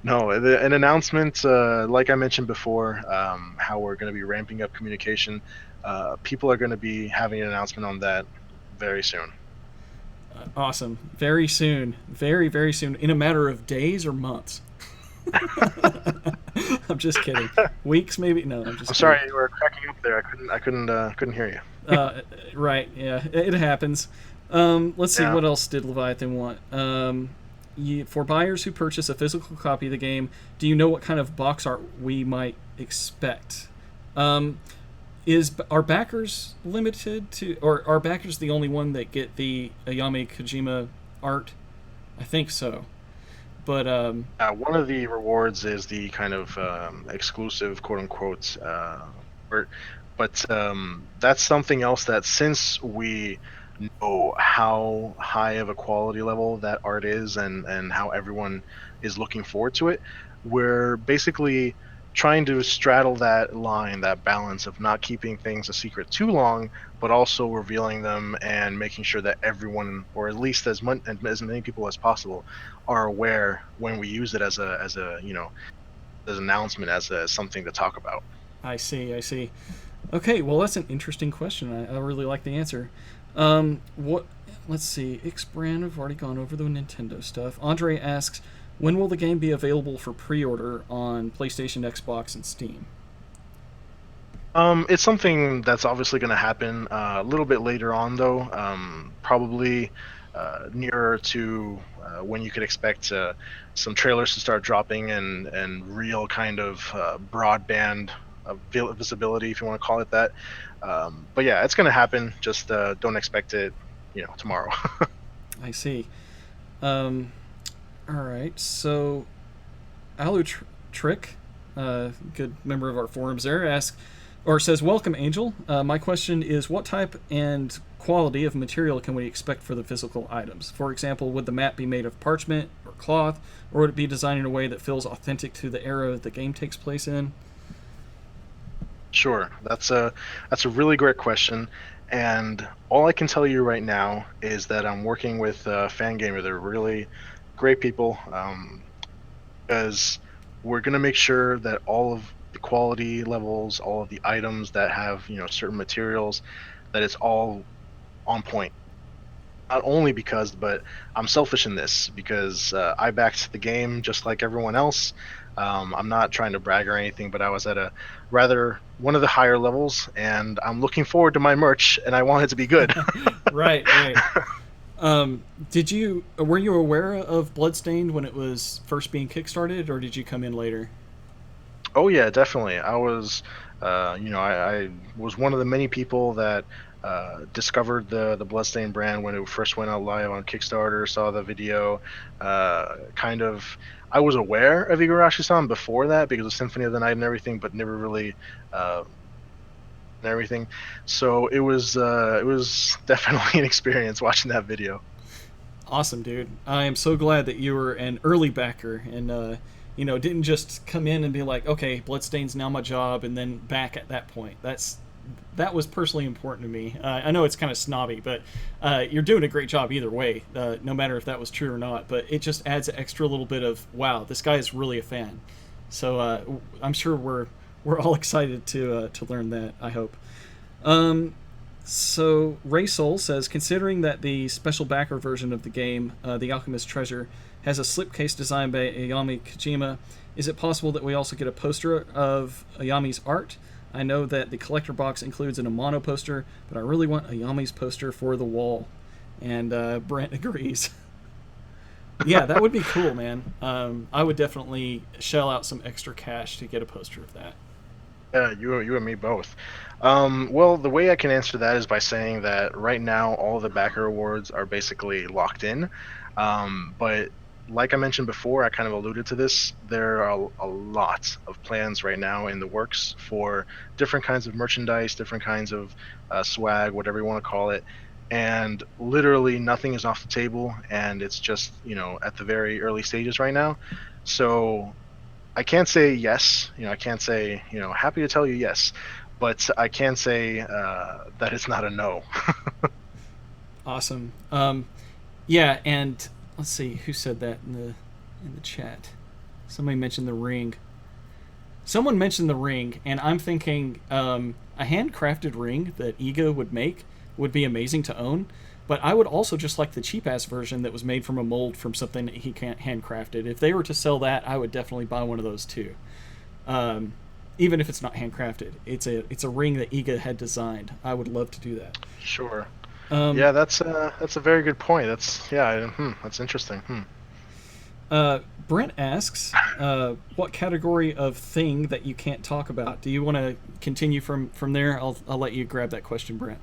No, an announcement, like I mentioned before, how we're going to be ramping up communication. People are going to be having an announcement on that very soon. Awesome. Very soon. Very, very soon. In a matter of days or months. I'm just kidding. Weeks, maybe? No, I'm just I'm kidding. sorry, you were cracking up there. I couldn't hear you. Right, yeah, it happens. Let's see, Yeah. what else did Leviathan want? For buyers who purchase a physical copy of the game, do you know what kind of box art we might expect? Are backers limited to, or are backers the only one that get the Ayami Kojima art? I think so. But One of the rewards is the kind of exclusive, quote unquote, art. But that's something else that, since we know how high of a quality level that art is, and how everyone is looking forward to it, we're basically trying to straddle that line, that balance of not keeping things a secret too long, but also revealing them and making sure that everyone, or at least as many people as possible, are aware when we use it as a as an announcement, as something to talk about. I see. Okay, well, that's an interesting question. I really like the answer. What? Let's see. Xbrand, I've already gone over the Nintendo stuff. Andre asks, when will the game be available for pre-order on PlayStation, Xbox, and Steam? It's something that's obviously going to happen a little bit later on, though. Probably nearer to when you could expect some trailers to start dropping, and real kind of broadband visibility, if you want to call it that. But yeah, it's going to happen. Just don't expect it, tomorrow. I see. Um, all right. So, Trick, good member of our forums there, asks or says, "Welcome, Angel. My question is, what type and quality of material can we expect for the physical items? For example, would the map be made of parchment or cloth, or would it be designed in a way that feels authentic to the era the game takes place in?" Sure, that's a really great question, and all I can tell you right now is that I'm working with Fangamer. They're really great people, because we're gonna make sure that all of the quality levels, all of the items that have certain materials, that it's all on point. Not only because, but I'm selfish in this, because I backed the game just like everyone else. I'm not trying to brag or anything, but I was at a rather one of the higher levels, and I'm looking forward to my merch, and I want it to be good. Right. Were you aware of Bloodstained when it was first being kickstarted, or did you come in later? Oh yeah, definitely. I was, I was one of the many people that discovered the Bloodstained brand when it first went out live on Kickstarter. Saw the video, kind of. I was aware of Igarashi-san before that because of Symphony of the Night and everything, but never really uh, and everything. So it was definitely an experience watching that video. Awesome, dude. I am so glad that you were an early backer and didn't just come in and be like, okay, Bloodstained's now my job, and then back at that point. That was personally important to me. I know it's kind of snobby, but you're doing a great job either way, no matter if that was true or not. But it just adds an extra little bit of, wow, this guy is really a fan. So I'm sure we're all excited to learn that, I hope. So Ray Soul says, considering that the special backer version of the game, The Alchemist's Treasure, has a slipcase designed by Ayami Kojima, is it possible that we also get a poster of Ayami's art? I know that the collector box includes an Amano poster, but I really want Ayami's poster for the wall. And Brent agrees. Yeah, that would be cool, man. I would definitely shell out some extra cash to get a poster of that. Yeah, you and me both. Well, the way I can answer that is by saying that right now all the backer awards are basically locked in. But like I mentioned before, I kind of alluded to this. There are a lot of plans right now in the works for different kinds of merchandise, different kinds of swag, whatever you want to call it. And literally nothing is off the table, and it's just at the very early stages right now. So I can't say yes. I can't say happy to tell you yes, but I can say that it's not a no. Awesome. Yeah, and let's see who said that in the chat. Somebody mentioned the ring. Someone mentioned the ring, and I'm thinking a handcrafted ring that Iga would make would be amazing to own. But I would also just like the cheap-ass version that was made from a mold from something that he can't handcrafted. If they were to sell that, I would definitely buy one of those too. Even if it's not handcrafted. It's a ring that Iga had designed. I would love to do that. Sure. Yeah, that's a very good point. That's interesting. Brent asks, what category of thing that you can't talk about? Do you want to continue from there? I'll let you grab that question, Brent.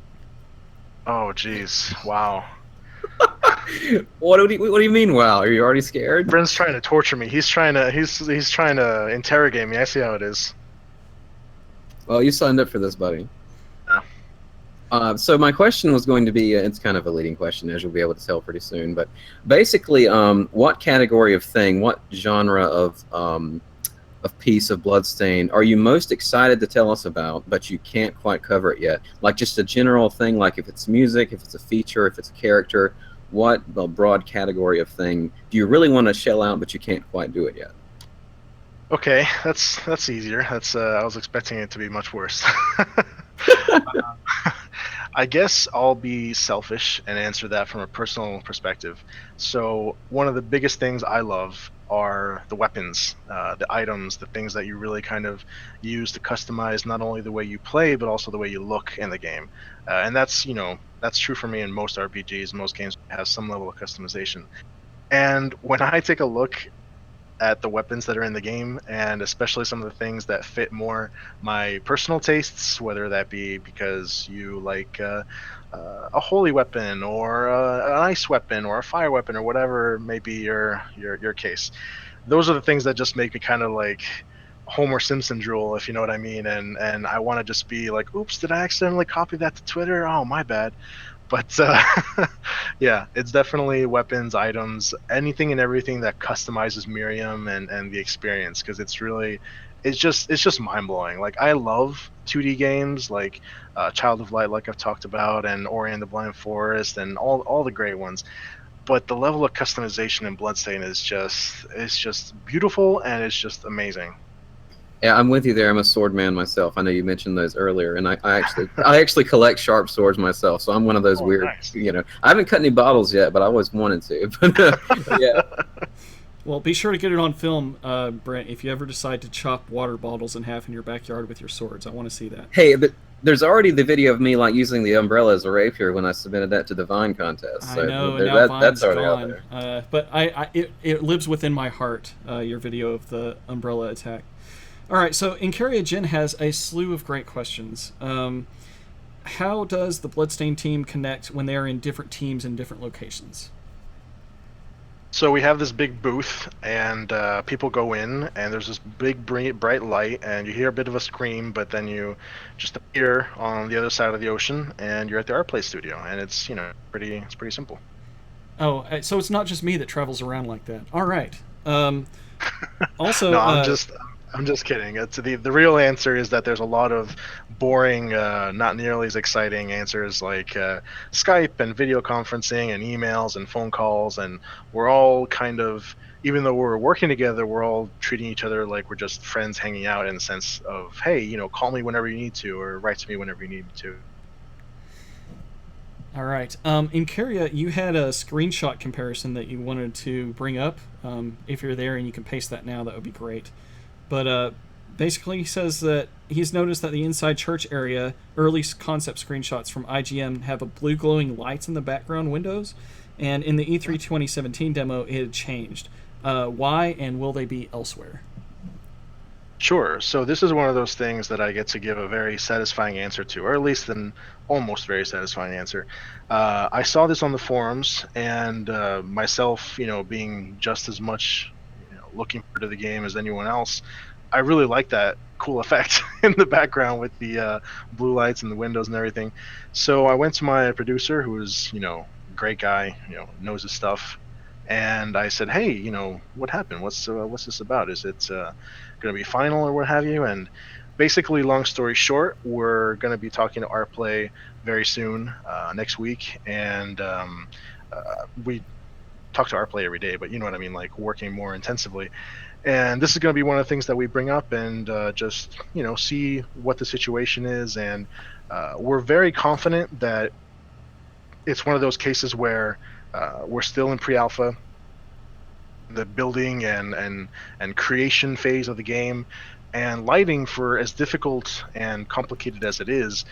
Oh, jeez. Wow. What do you mean? Wow, are you already scared? Brent's trying to torture me. He's trying to interrogate me. I see how it is. Well, you signed up for this, buddy. Yeah. So my question was going to be, it's kind of a leading question, as you'll be able to tell pretty soon, but basically, what category of thing, what genre of piece of Bloodstained are you most excited to tell us about, but you can't quite cover it yet? Like just a general thing, like if it's music, if it's a feature, if it's a character, what the broad category of thing do you really want to shell out, but you can't quite do it yet? Okay, that's easier. I was expecting it to be much worse. I guess I'll be selfish and answer that from a personal perspective. So one of the biggest things I love are the weapons, the items, the things that you really kind of use to customize not only the way you play, but also the way you look in the game. And that's true for me in most RPGs, most games have some level of customization. And when I take a look at the weapons that are in the game, and especially some of the things that fit more my personal tastes, whether that be because you like a holy weapon or an ice weapon or a fire weapon or whatever may be your case. Those are the things that just make me kind of like Homer Simpson drool, if you know what I mean, and I want to just be like, oops, did I accidentally copy that to Twitter? Oh, my bad. But yeah, it's definitely weapons, items, anything and everything that customizes Miriam and the experience, because it's just mind blowing. Like I love 2D games like Child of Light, like I've talked about, and Ori and the Blind Forest, and all the great ones. But the level of customization in Bloodstained is just beautiful, and it's just amazing. Yeah, I'm with you there. I'm a sword man myself. I know you mentioned those earlier, and I actually collect sharp swords myself. So I'm one of those weird, nice. I haven't cut any bottles yet, but I always wanted to. But yeah. Well, be sure to get it on film, Brent, if you ever decide to chop water bottles in half in your backyard with your swords. I want to see that. Hey, but there's already the video of me like using the umbrella as a rapier when I submitted that to the Vine contest. So I know, and now Vine's that's already out there. But it lives within my heart, your video of the umbrella attack. All right, so Incaria Jin has a slew of great questions. How does the Bloodstained team connect when they are in different teams in different locations? So we have this big booth, and people go in, and there's this big bright light, and you hear a bit of a scream, but then you just appear on the other side of the ocean, and you're at the art play studio, and it's pretty simple. Oh, so it's not just me that travels around like that. All right. Also, no, I'm just kidding. It's the real answer is that there's a lot of boring, not nearly as exciting answers like Skype and video conferencing and emails and phone calls, and we're all kind of, even though we're working together, we're all treating each other like we're just friends hanging out in the sense of, hey, call me whenever you need to or write to me whenever you need to. All right. Incaria, you had a screenshot comparison that you wanted to bring up. If you're there and you can paste that now, that would be great. But basically he says that he's noticed that the inside church area, early concept screenshots from IGM have a blue glowing lights in the background windows, and in the E3 2017 demo it had changed. Why, and will they be elsewhere? Sure. So this is one of those things that I get to give a very satisfying answer to, or at least an almost very satisfying answer. I saw this on the forums, and myself, being just as much looking forward to the game as anyone else, I really like that cool effect in the background with the blue lights and the windows and everything. So I went to my producer, who is great guy, knows his stuff, and I said, hey, what happened? What's this about? Is it going to be final or what have you? And basically, long story short, we're going to be talking to Artplay very soon, next week, and we talk to Artplay every day, but you know what I mean, like working more intensively. And this is going to be one of the things that we bring up and just see what the situation is. And we're very confident that it's one of those cases where we're still in pre-alpha, the building and creation phase of the game, and lighting, for as difficult and complicated as it is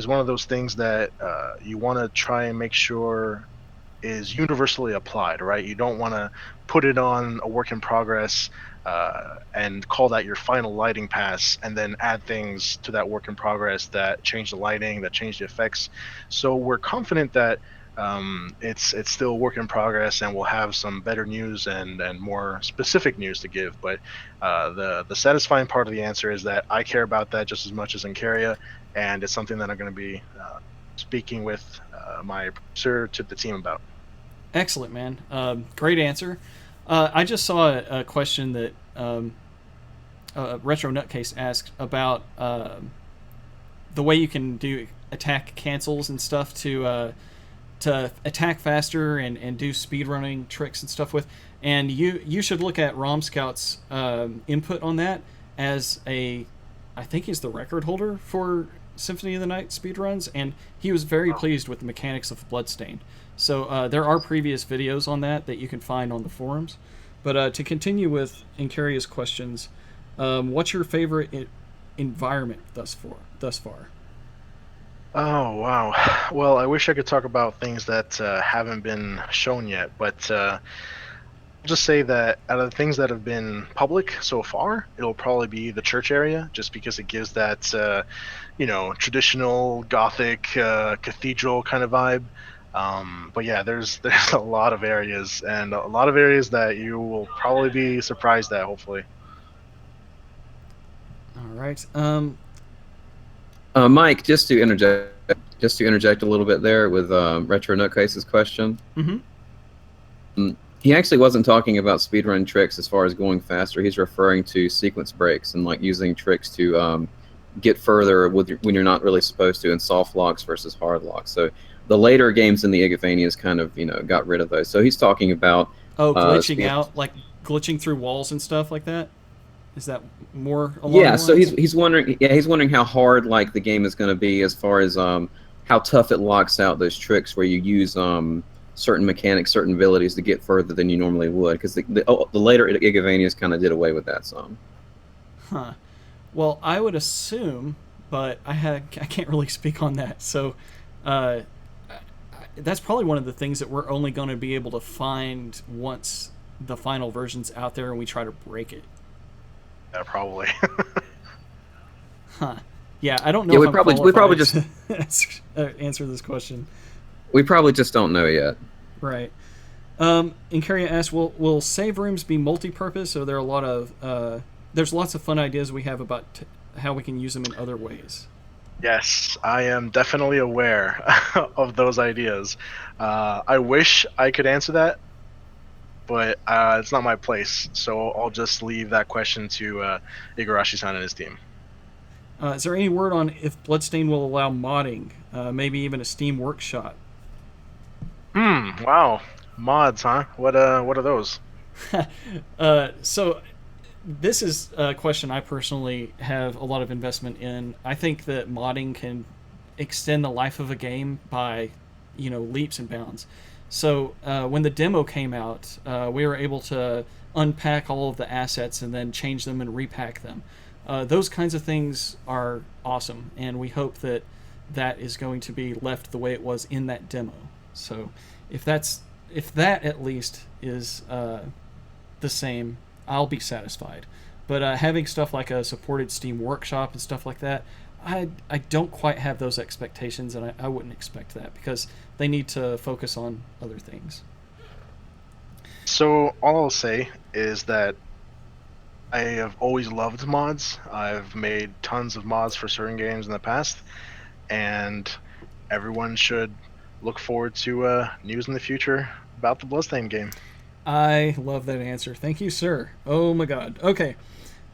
one of those things that you want to try and make sure is universally applied, right? You don't want to put it on a work in progress and call that your final lighting pass, and then add things to that work in progress that change the lighting, that change the effects. So we're confident that it's still a work in progress, and we'll have some better news and more specific news to give. But the satisfying part of the answer is that I care about that just as much as Incaria, and it's something that I'm going to be speaking with my producer to the team about. Excellent, man. Great answer. I just saw a question that Retro Nutcase asked about the way you can do attack cancels and stuff to attack faster and do speedrunning tricks and stuff with. And you should look at Rom Scout's input on that, as I think he's the record holder for Symphony of the Night speedruns, and he was very pleased with the mechanics of Bloodstained. So there are previous videos on that you can find on the forums. But to continue with Incaria's questions, what's your favorite environment thus far? Oh, wow. Well, I wish I could talk about things that haven't been shown yet, but I'll just say that out of the things that have been public so far, it'll probably be the church area, just because it gives that, traditional Gothic cathedral kind of vibe. But yeah, there's a lot of areas, and a lot of areas that you will probably be surprised at, hopefully. All right. Mike, just to interject a little bit there with Retro Nutcase's question. Mm-hmm. He actually wasn't talking about speedrun tricks as far as going faster. He's referring to sequence breaks and like using tricks to get further when you're not really supposed to, in soft locks versus hard locks. So the later games in the Igavanias kind of got rid of those. So he's talking about glitching out, like glitching through walls and stuff like that. Is that more along the lines? So he's wondering how hard like the game is going to be as far as how tough it locks out those tricks where you use certain mechanics, certain abilities to get further than you normally would, because the later Igavanias kind of did away with that some. Huh. Well, I would assume, but I can't really speak on that. So that's probably one of the things that we're only going to be able to find once the final version's out there and we try to break it. Yeah, probably. Huh. Yeah, I don't know. Yeah, if we probably just answer this question. We probably just don't know yet. Right. Incaria asks, will save rooms be multi-purpose? So there are a lot of there's lots of fun ideas we have about how we can use them in other ways. Yes, I am definitely aware of those ideas. I wish I could answer that, but it's not my place, so I'll just leave that question to Igarashi-san and his team. Is there any word on if Bloodstained will allow modding, maybe even a Steam workshop? Wow, mods, huh? What are those? So this is a question I personally have a lot of investment in. I think that modding can extend the life of a game by, leaps and bounds. So when the demo came out, we were able to unpack all of the assets and then change them and repack them. Those kinds of things are awesome, and we hope that is going to be left the way it was in that demo. So if that at least is the same, I'll be satisfied. But having stuff like a supported Steam Workshop and stuff like that, I don't quite have those expectations, and I wouldn't expect that because they need to focus on other things. So all I'll say is that I have always loved mods. I've made tons of mods for certain games in the past, and everyone should look forward to news in the future about the Bloodstained game. I love that answer. Thank you, sir. Oh my god. Okay.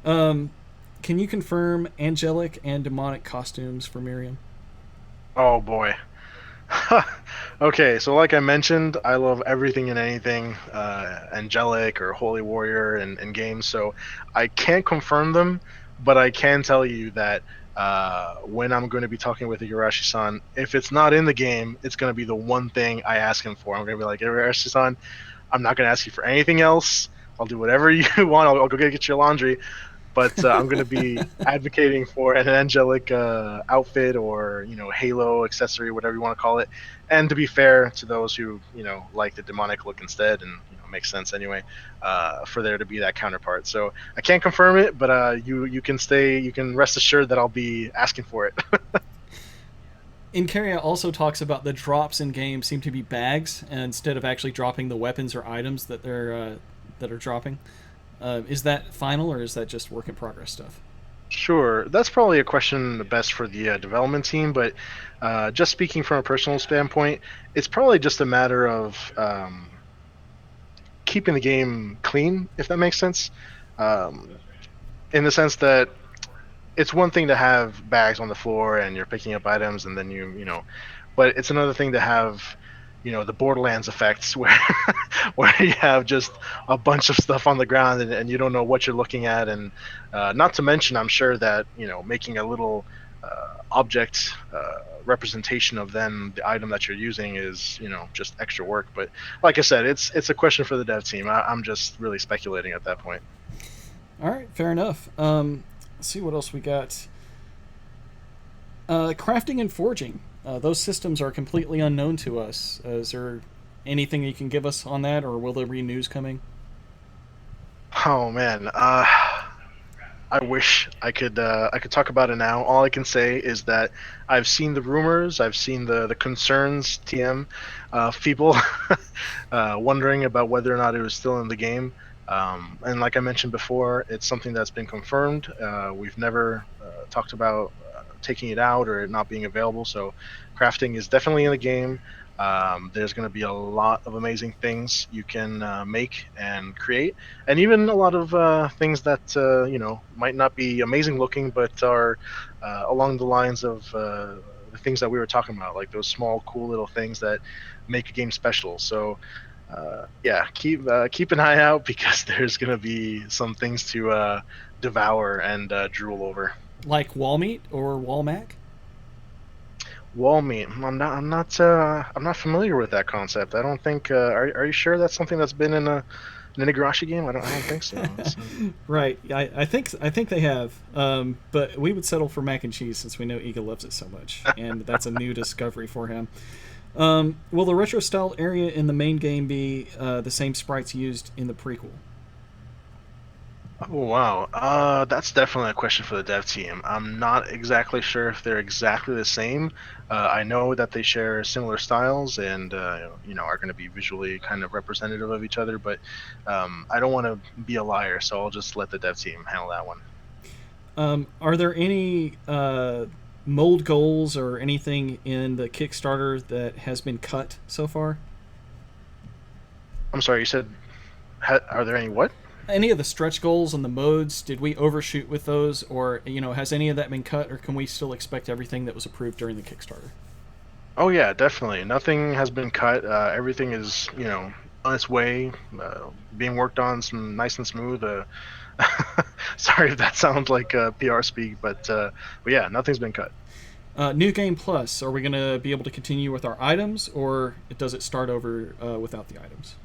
Can you confirm angelic and demonic costumes for Miriam? Oh boy. Okay, so like I mentioned, I love everything and anything angelic or holy warrior in games, so I can't confirm them, but I can tell you that when I'm going to be talking with Igarashi-san, if it's not in the game, it's going to be the one thing I ask him for. I'm going to be like, Igarashi-san, I'm not going to ask you for anything else. I'll do whatever you want. I'll go get your laundry. But I'm going to be advocating for an angelic outfit or, halo accessory, whatever you want to call it. And to be fair to those who, like the demonic look instead, and makes sense anyway, for there to be that counterpart. So I can't confirm it, but you can rest assured that I'll be asking for it. Incaria also talks about the drops in game seem to be bags instead of actually dropping the weapons or items that they're that are dropping. Is that final, or is that just work in progress stuff? Sure, that's probably a question best for the development team, but just speaking from a personal standpoint, it's probably just a matter of keeping the game clean, if that makes sense. In the sense that it's one thing to have bags on the floor and you're picking up items and then but it's another thing to have the Borderlands effects where where you have just a bunch of stuff on the ground and you don't know what you're looking at, and not to mention I'm sure that making a little object representation of then the item that you're using is just extra work. But like I said, it's a question for the dev team. I'm just really speculating at that point. All right, fair enough. Let's see what else we got. Crafting and forging. Those systems are completely unknown to us. Is there anything you can give us on that, or will there be news coming? Oh man, I wish I could talk about it now. All I can say is that I've seen the rumors, I've seen the concerns, people wondering about whether or not it was still in the game. And like I mentioned before, it's something that's been confirmed. We've never talked about taking it out or it not being available. So crafting is definitely in the game. There's going to be a lot of amazing things you can make and create, and even a lot of things that might not be amazing looking, but are along the lines of the things that we were talking about, like those small, cool little things that make a game special. So yeah, keep an eye out, because there's going to be some things to devour and drool over. Like wall meat or wall mac? Wall meat. I'm not familiar with that concept. I don't think. Are you sure that's something that's been in an Igarashi game? I don't think so. Right. I think they have. But we would settle for mac and cheese since we know Iga loves it so much, and that's a new discovery for him. Will the retro style area in the main game be the same sprites used in the prequel? Oh wow, that's definitely a question for the dev team. I'm not exactly sure if they're exactly the same. I know that they share similar styles and are going to be visually kind of representative of each other, but I don't want to be a liar, so I'll just let the dev team handle that one. Are there any mold goals or anything in the Kickstarter that has been cut so far? I'm sorry, you said, are there any what? Any of the stretch goals and the modes, did we overshoot with those, or has any of that been cut, or can we still expect everything that was approved during the Kickstarter? Oh yeah, definitely. Nothing has been cut. Everything is on its way, being worked on, some nice and smooth. Sorry if that sounds like PR speak, but yeah, nothing's been cut. New Game Plus, are we going to be able to continue with our items, or does it start over without the items?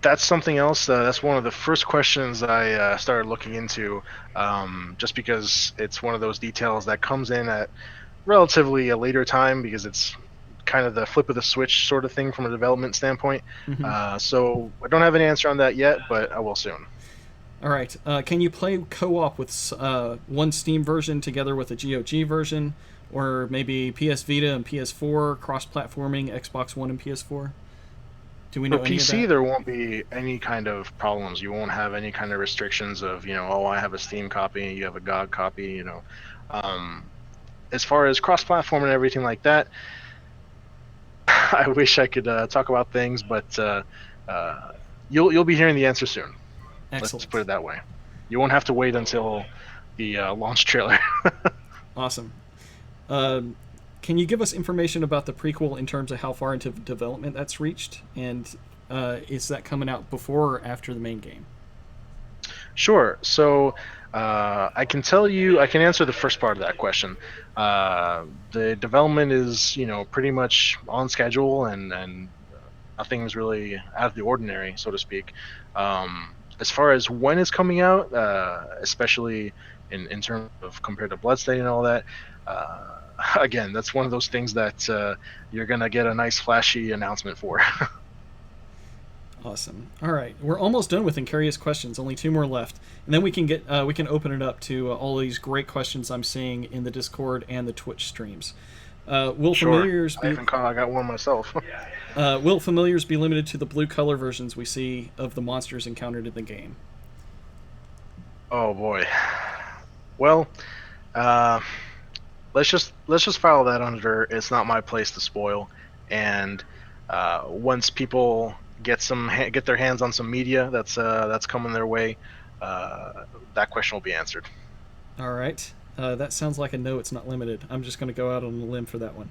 That's something else. That's one of the first questions I started looking into, just because it's one of those details that comes in at relatively a later time, because it's kind of the flip of the switch sort of thing from a development standpoint. Mm-hmm. So I don't have an answer on that yet, but I will soon. All right. Can you play co-op with one Steam version together with a GOG version, or maybe PS Vita and PS4, cross-platforming Xbox One and PS4? Do we know For any PC, of that? there won't be any kind of problems. You won't have any kind of restrictions of, I have a Steam copy, you have a GOG copy, As far as cross-platform and everything like that, I wish I could talk about things, but you'll be hearing the answer soon. Excellent. Let's put it that way. You won't have to wait until the launch trailer. Awesome. Can you give us information about the prequel in terms of how far into development that's reached, and is that coming out before or after the main game? Sure. So I can tell you, I can answer the first part of that question. The development is, pretty much on schedule, and nothing's really out of the ordinary, so to speak. As far as when it's coming out, especially in terms of compared to Bloodstained and all that, uh, again, that's one of those things that you're gonna get a nice flashy announcement for. Awesome. All right, we're almost done with Incurious questions. Only 2 more left, and then we can open it up to all these great questions I'm seeing in the Discord and the Twitch streams. Will Sure. familiars I be haven't caught. I got one myself. will familiars be limited to the blue color versions we see of the monsters encountered in the game? Oh boy. Well, uh, let's just file that under. It's not my place to spoil. And once people get their hands on some media that's coming their way, uh, that question will be answered. All right. That sounds like a no. It's not limited. I'm just going to go out on a limb for that one.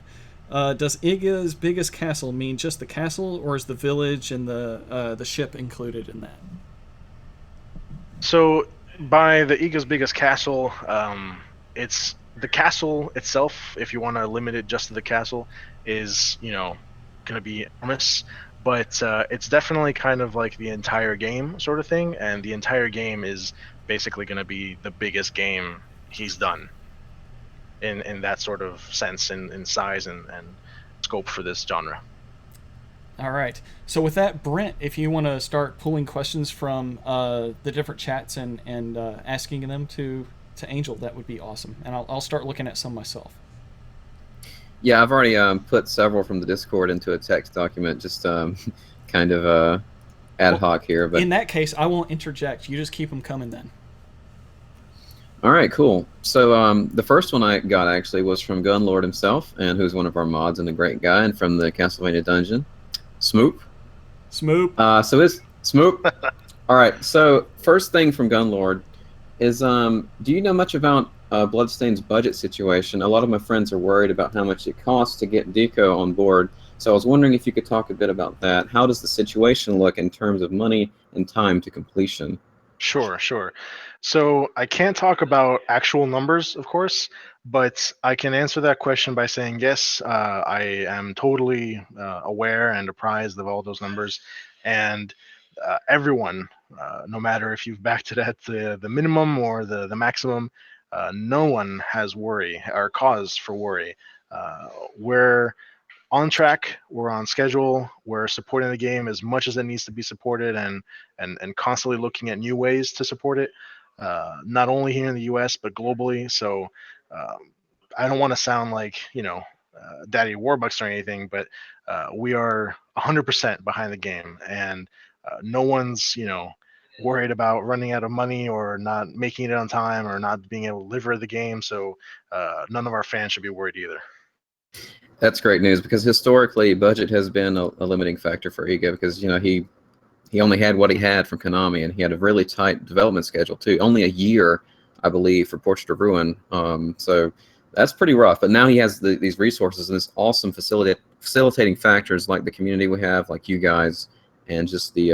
Does Iga's biggest castle mean just the castle, or is the village and the ship included in that? So by the Iga's biggest castle, it's the castle itself. If you want to limit it just to the castle, is going to be enormous. But it's definitely kind of like the entire game sort of thing, and the entire game is basically going to be the biggest game he's done in that sort of sense, in size and scope for this genre. All right. So with that, Brent, if you want to start pulling questions from the different chats and asking them to Angel, that would be awesome. And I'll start looking at some myself. Yeah, I've already put several from the Discord into a text document, just kind of ad hoc here. But in that case, I won't interject. You just keep them coming then. all right, cool. So the first one I got actually was from Gunlord himself, and who's one of our mods and a great guy, and from the Castlevania dungeon, Smoop. So it's Smoop. All right. So first thing from Gunlord is, do you know much about Bloodstained's budget situation? A lot of my friends are worried about how much it costs to get Deco on board. So I was wondering if you could talk a bit about that. How does the situation look in terms of money and time to completion? Sure, sure. So I can't talk about actual numbers, of course, but I can answer that question by saying yes, I am totally aware and apprised of all those numbers. And everyone, no matter if you've backed it at the minimum or the maximum, no one has worry or cause for worry. We're on track. We're on schedule. We're supporting the game as much as it needs to be supported, and constantly looking at new ways to support it, not only here in the U.S. but globally. So um, I don't want to sound like Daddy Warbucks or anything, but we are 100% behind the game, and no one's worried about running out of money or not making it on time or not being able to deliver the game. So none of our fans should be worried either. That's great news, because historically budget has been a limiting factor for Iga, because he only had what he had from Konami, and he had a really tight development schedule too. Only a year, I believe, for Portrait of Ruin. So that's pretty rough. But now he has these resources and this awesome facilitating factors like the community we have, like you guys, and just the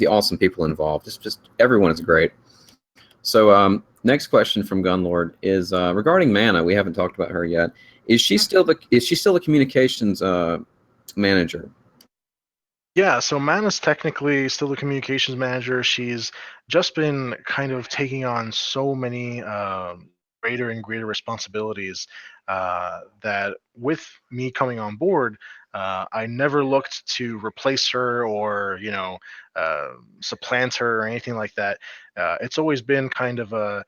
awesome people involved. Just everyone is great. So next question from Gunlord is regarding Mana. We haven't talked about her yet. Is she still the communications manager? Yeah, so Mana's technically still the communications manager. She's just been kind of taking on so many greater and greater responsibilities that with me coming on board, I never looked to replace her or uh, supplant her or anything like that. It's always been kind of a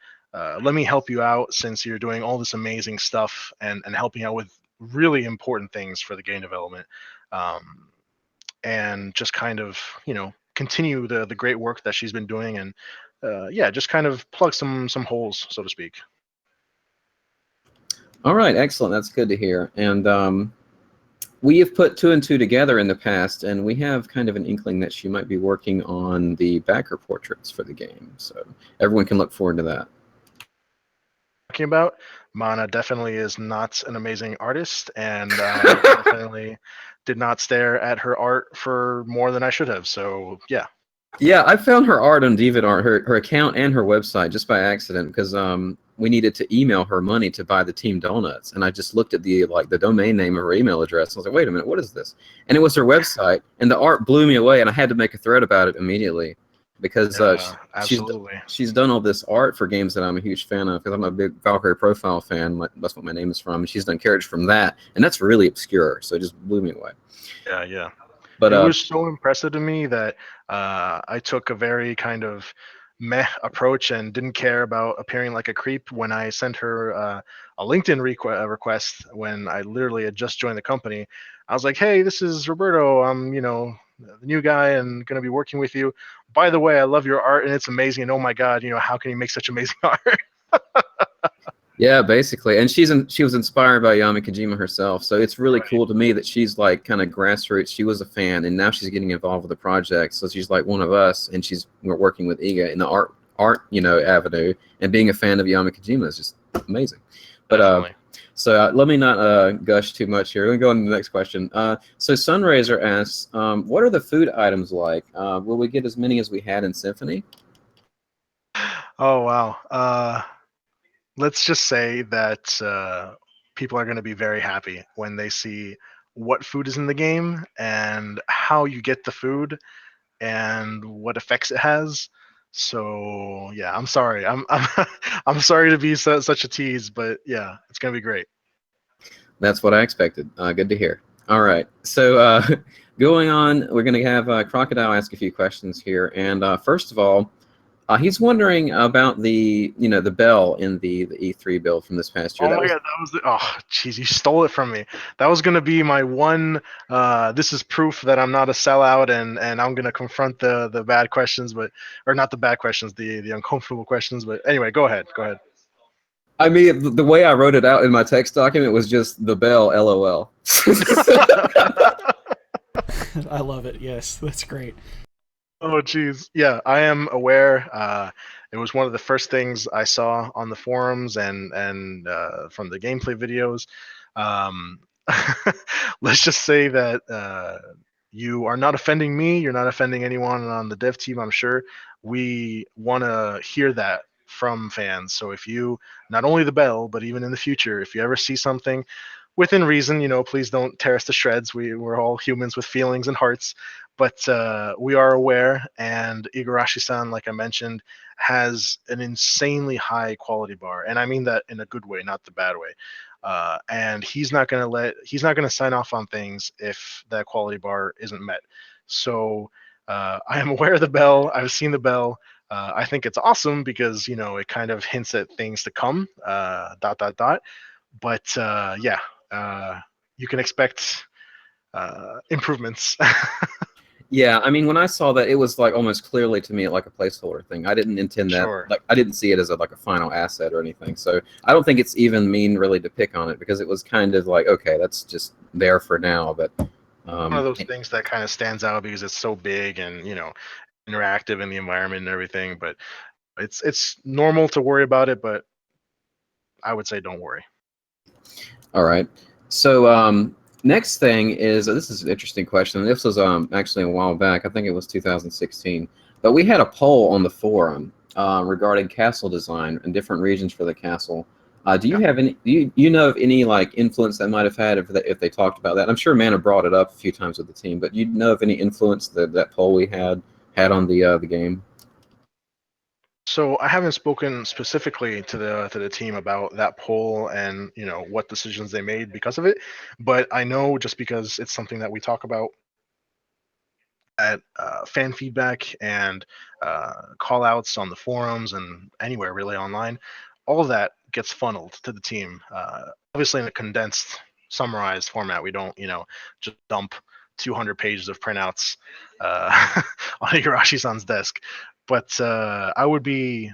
let me help you out since you're doing all this amazing stuff and helping out with really important things for the game development. Um, and just kind of continue the great work that she's been doing, and yeah, just kind of plug some holes, so to speak. All right, excellent. That's good to hear. And we have put 2 and 2 together in the past, and we have kind of an inkling that she might be working on the backer portraits for the game. So everyone can look forward to that. Talking about Mana definitely is not an amazing artist, and definitely did not stare at her art for more than I should have. So yeah. Yeah, I found her art on DeviantArt, her account and her website just by accident because we needed to email her money to buy the team donuts, and I just looked at the domain name of her email address. I was like, wait a minute, what is this? And it was her website, and the art blew me away, and I had to make a thread about it immediately because Yeah, she's absolutely. she's done all this art for games that I'm a huge fan of because I'm a big Valkyrie Profile fan. That's what my name is from. And she's done characters from that, and that's really obscure, so it just blew me away. Yeah, yeah. But It was so impressive to me that I took a very kind of meh approach and didn't care about appearing like a creep when I sent her a LinkedIn request when I literally had just joined the company. I was like, "Hey, this is Roberto. I'm, the new guy and going to be working with you. By the way, I love your art and it's amazing. And oh my God, how can you make such amazing art?" Yeah, basically, and she was inspired by Yami Kojima herself, so it's really Right. cool to me that she's like kind of grassroots. She was a fan, and now she's getting involved with the project, so she's like one of us, and we're working with Iga in the art avenue, and being a fan of Yami Kojima is just amazing. But Definitely. so let me not gush too much here. We're gonna go on to the next question. So Sunraiser asks, what are the food items like? Will we get as many as we had in Symphony? Oh wow. Let's just say that people are going to be very happy when they see what food is in the game and how you get the food and what effects it has. So yeah, I'm sorry. I'm sorry to be such a tease, but yeah, it's gonna be great. That's what I expected. Good to hear. All right. So going on, we're going to have Crocodile ask a few questions here. And first of all, he's wondering about the bell in the E3 build from this past year. Oh That my was god, oh jeez, you stole it from me. That was gonna be my one. This is proof that I'm not a sellout, and I'm gonna confront the bad questions, or not the bad questions, the uncomfortable questions. But anyway, go ahead, go ahead. I mean, the way I wrote it out in my text document was just the bell, LOL. I love it. Yes, that's great. Oh geez, yeah, I am aware. It was one of the first things I saw on the forums and from the gameplay videos. Um, let's just say that you are not offending me. You're not offending anyone on the dev team. I'm sure we want to hear that from fans. So if you not only the bell, but even in the future, if you ever see something within reason, please don't tear us to shreds. We're all humans with feelings and hearts, but we are aware. And Igarashi-san, like I mentioned, has an insanely high quality bar, and I mean that in a good way, not the bad way. And he's not gonna sign off on things if that quality bar isn't met. So I am aware of the bell. I've seen the bell. I think it's awesome because it kind of hints at things to come. Dot dot dot. But yeah, uh, you can expect improvements. Yeah, I mean, when I saw that, it was like almost clearly to me like a placeholder thing. I didn't intend that, Sure. like I didn't see it as like a final asset or anything. So I don't think it's even mean really to pick on it because it was kind of like, okay, that's just there for now. But One of those things that kind of stands out because it's so big and interactive in the environment and everything. But it's normal to worry about it, but I would say don't worry. all right. So next thing is this is an interesting question. This was actually a while back. I think it was 2016. But we had a poll on the forum regarding castle design and different regions for the castle. Do you Yeah. have any? Do you know of any like influence that might have had if they talked about that? I'm sure Mana brought it up a few times with the team, but you know of any influence that poll we had on the game? So I haven't spoken specifically to the team about that poll and what decisions they made because of it, but I know just because it's something that we talk about at fan feedback and call outs on the forums and anywhere really online, all of that gets funneled to the team. Obviously, in a condensed, summarized format, we don't, just dump 200 pages of printouts on Igarashi-san's desk. But I would be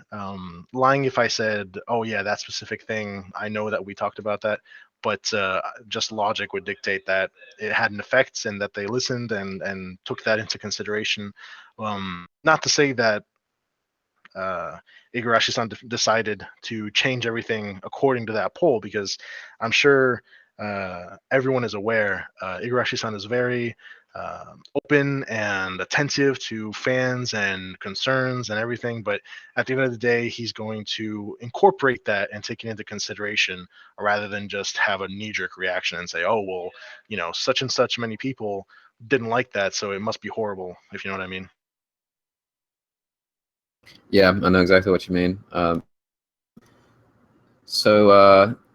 lying if I said, "Oh yeah, that specific thing. I know that we talked about that." But just logic would dictate that it had an effect and that they listened and took that into consideration. Not to say that Igarashi-san decided to change everything according to that poll, because I'm sure everyone is aware Igarashi-san is very open and attentive to fans and concerns and everything. But at the end of the day, he's going to incorporate that and take it into consideration rather than just have a knee-jerk reaction and say, oh, well, such and such many people didn't like that, so it must be horrible, if you know what I mean. Yeah, I know exactly what you mean.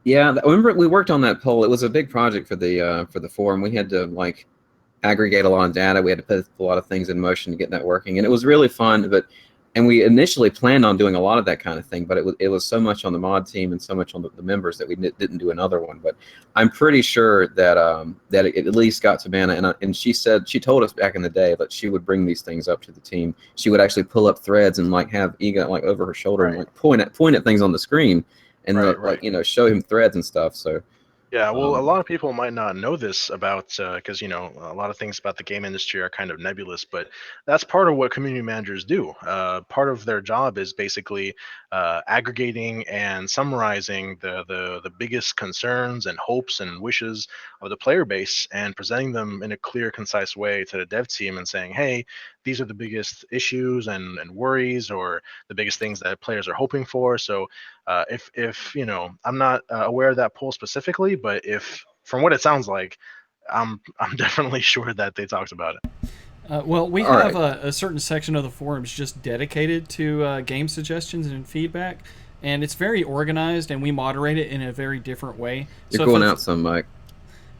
Yeah, I remember we worked on that poll. It was a big project for the forum. We had to aggregate a lot of data. We had to put a lot of things in motion to get that working, and it was really fun. And we initially planned on doing a lot of that kind of thing, but it was so much on the mod team and so much on the members that we didn't do another one. But I'm pretty sure that it at least got to Vanna, and she told us back in the day that she would bring these things up to the team. She would actually pull up threads and have Iga over her shoulder and point at things on the screen and show him threads and stuff. So. Yeah, well, a lot of people might not know this about because a lot of things about the game industry are kind of nebulous, but that's part of what community managers do. Part of their job is basically aggregating and summarizing the biggest concerns and hopes and wishes of the player base and presenting them in a clear, concise way to the dev team and saying, hey, these are the biggest issues and worries or the biggest things that players are hoping for. So if I'm not aware of that poll specifically, but if from what it sounds like, I'm definitely sure that they talked about it. Well, we have a certain section of the forums just dedicated to game suggestions and feedback, and it's very organized, and we moderate it in a very different way. You're going out some, Mike.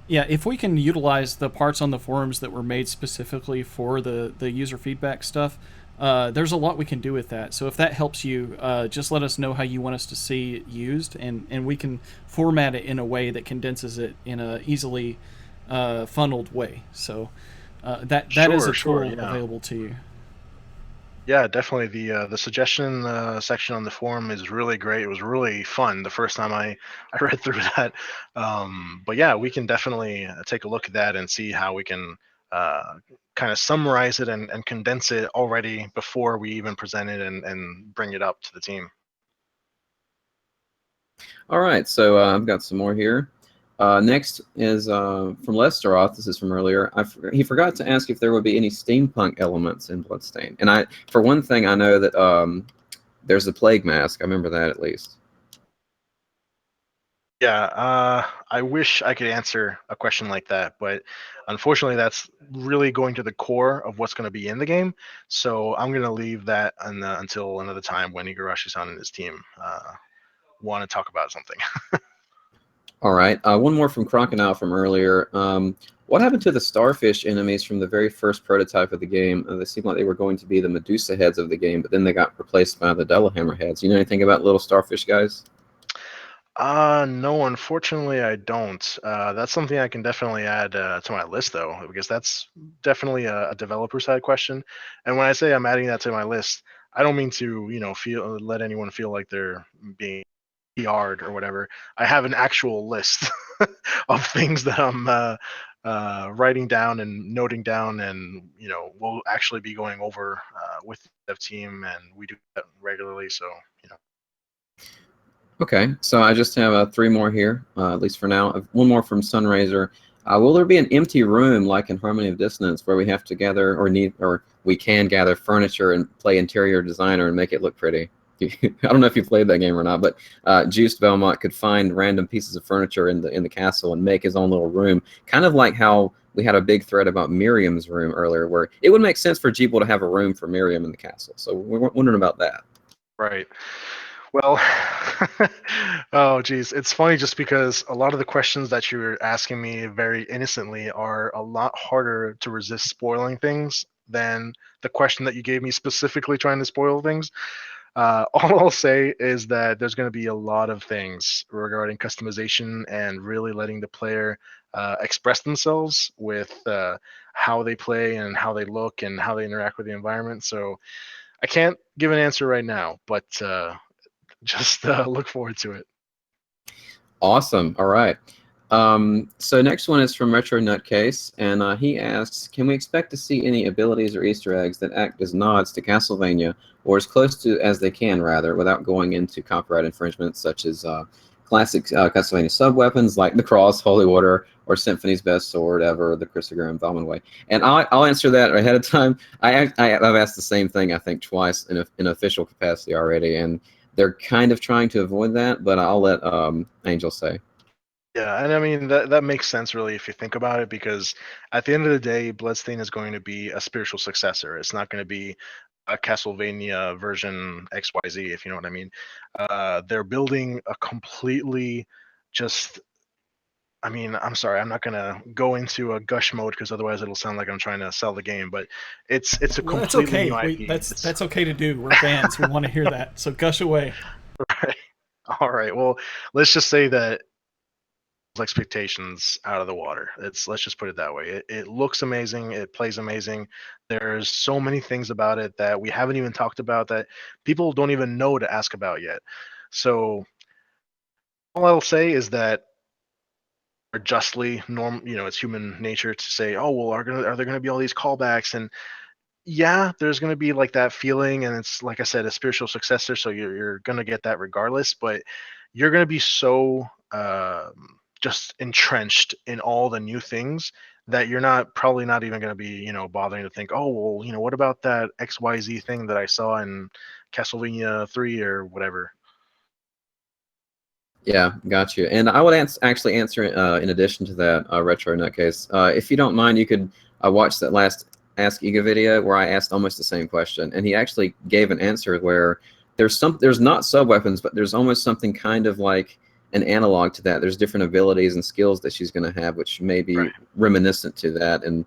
Yeah, if we can utilize the parts on the forums that were made specifically for the user feedback stuff, there's a lot we can do with that. So if that helps you, just let us know how you want us to see it used, and we can format it in a way that condenses it in a easily funneled way. So that is a tool available to you. Yeah, definitely. The suggestion section on the forum is really great. It was really fun the first time I read through that. But yeah, we can definitely take a look at that and see how we can kind of summarize it and condense it already before we even present it and bring it up to the team. All right, so I've got some more here. Next is from Lesteroth. This is from earlier. He forgot to ask if there would be any steampunk elements in Bloodstained. And for one thing, I know that there's a plague mask. I remember that at least. Yeah, I wish I could answer a question like that, but unfortunately, that's really going to the core of what's going to be in the game. So I'm going to leave that until another time when Igarashi-san and his team want to talk about something. All right. One more from Crocodile from earlier. What happened to the Starfish Enemies from the very first prototype of the game? They seemed like they were going to be the Medusa heads of the game, but then they got replaced by the Dellahammer heads. You know anything about little Starfish guys? No, unfortunately, I don't. That's something I can definitely add to my list, though, because that's definitely a developer side question. And when I say I'm adding that to my list, I don't mean to, let anyone feel like they're being PR'd or whatever. I have an actual list of things that I'm writing down and noting down, and we'll actually be going over with the dev team, and we do that regularly. So Okay, so I just have 3 more here, at least for now. One more from Sunraiser. Will there be an empty room like in Harmony of Dissonance where we have to gather or we can gather furniture and play interior designer and make it look pretty? I don't know if you played that game or not, but Juiced Belmont could find random pieces of furniture in the castle and make his own little room, kind of like how we had a big thread about Miriam's room earlier, where it would make sense for Jeeble to have a room for Miriam in the castle. So we're wondering about that. Right. Well, oh geez, it's funny just because a lot of the questions that you're asking me very innocently are a lot harder to resist spoiling things than the question that you gave me specifically trying to spoil things. All I'll say is that there's going to be a lot of things regarding customization and really letting the player express themselves with how they play and how they look and how they interact with the environment. So I can't give an answer right now, but just look forward to it. Awesome. All right. So next one is from Retro Nutcase, and he asks, can we expect to see any abilities or Easter eggs that act as nods to Castlevania, or as close to as they can, rather, without going into copyright infringements such as classic Castlevania sub-weapons like the Cross, Holy Water, or Symphony's best sword ever, the Chrysogram Way. And I'll answer that ahead of time. I've asked the same thing, I think, twice in official capacity already, and they're kind of trying to avoid that, but I'll let Angel say. Yeah, and I mean that makes sense really if you think about it, because at the end of the day, Bloodstained is going to be a spiritual successor. It's not going to be a Castlevania version XYZ, if you know what I mean. They're building a completely just. I mean, I'm sorry, I'm not gonna go into a gush mode because otherwise it'll sound like I'm trying to sell the game. But it's a Well, that's completely okay. new IP. That's okay to do. We're fans. We want to hear that. So gush away. Right. All right. Well, let's just say that expectations out of the water. Let's just put it that way. It looks amazing. It plays amazing. There's so many things about it that we haven't even talked about that people don't even know to ask about yet. So all I'll say is that are justly it's human nature to say, oh well, are there gonna be all these callbacks? And yeah, there's gonna be like that feeling, and it's like I said, a spiritual successor, so you're gonna get that regardless, but you're gonna be so just entrenched in all the new things that you're probably not even going to be bothering to think, oh well, what about that XYZ thing that I saw in Castlevania 3 or whatever. Yeah, got you. And I would actually answer in addition to that, Retro Nutcase. If you don't mind, you could watch that last Ask Iga video where I asked almost the same question, and he actually gave an answer where there's not sub weapons, but there's almost something kind of like an analog to that. There's different abilities and skills that she's going to have, which may be reminiscent to that. And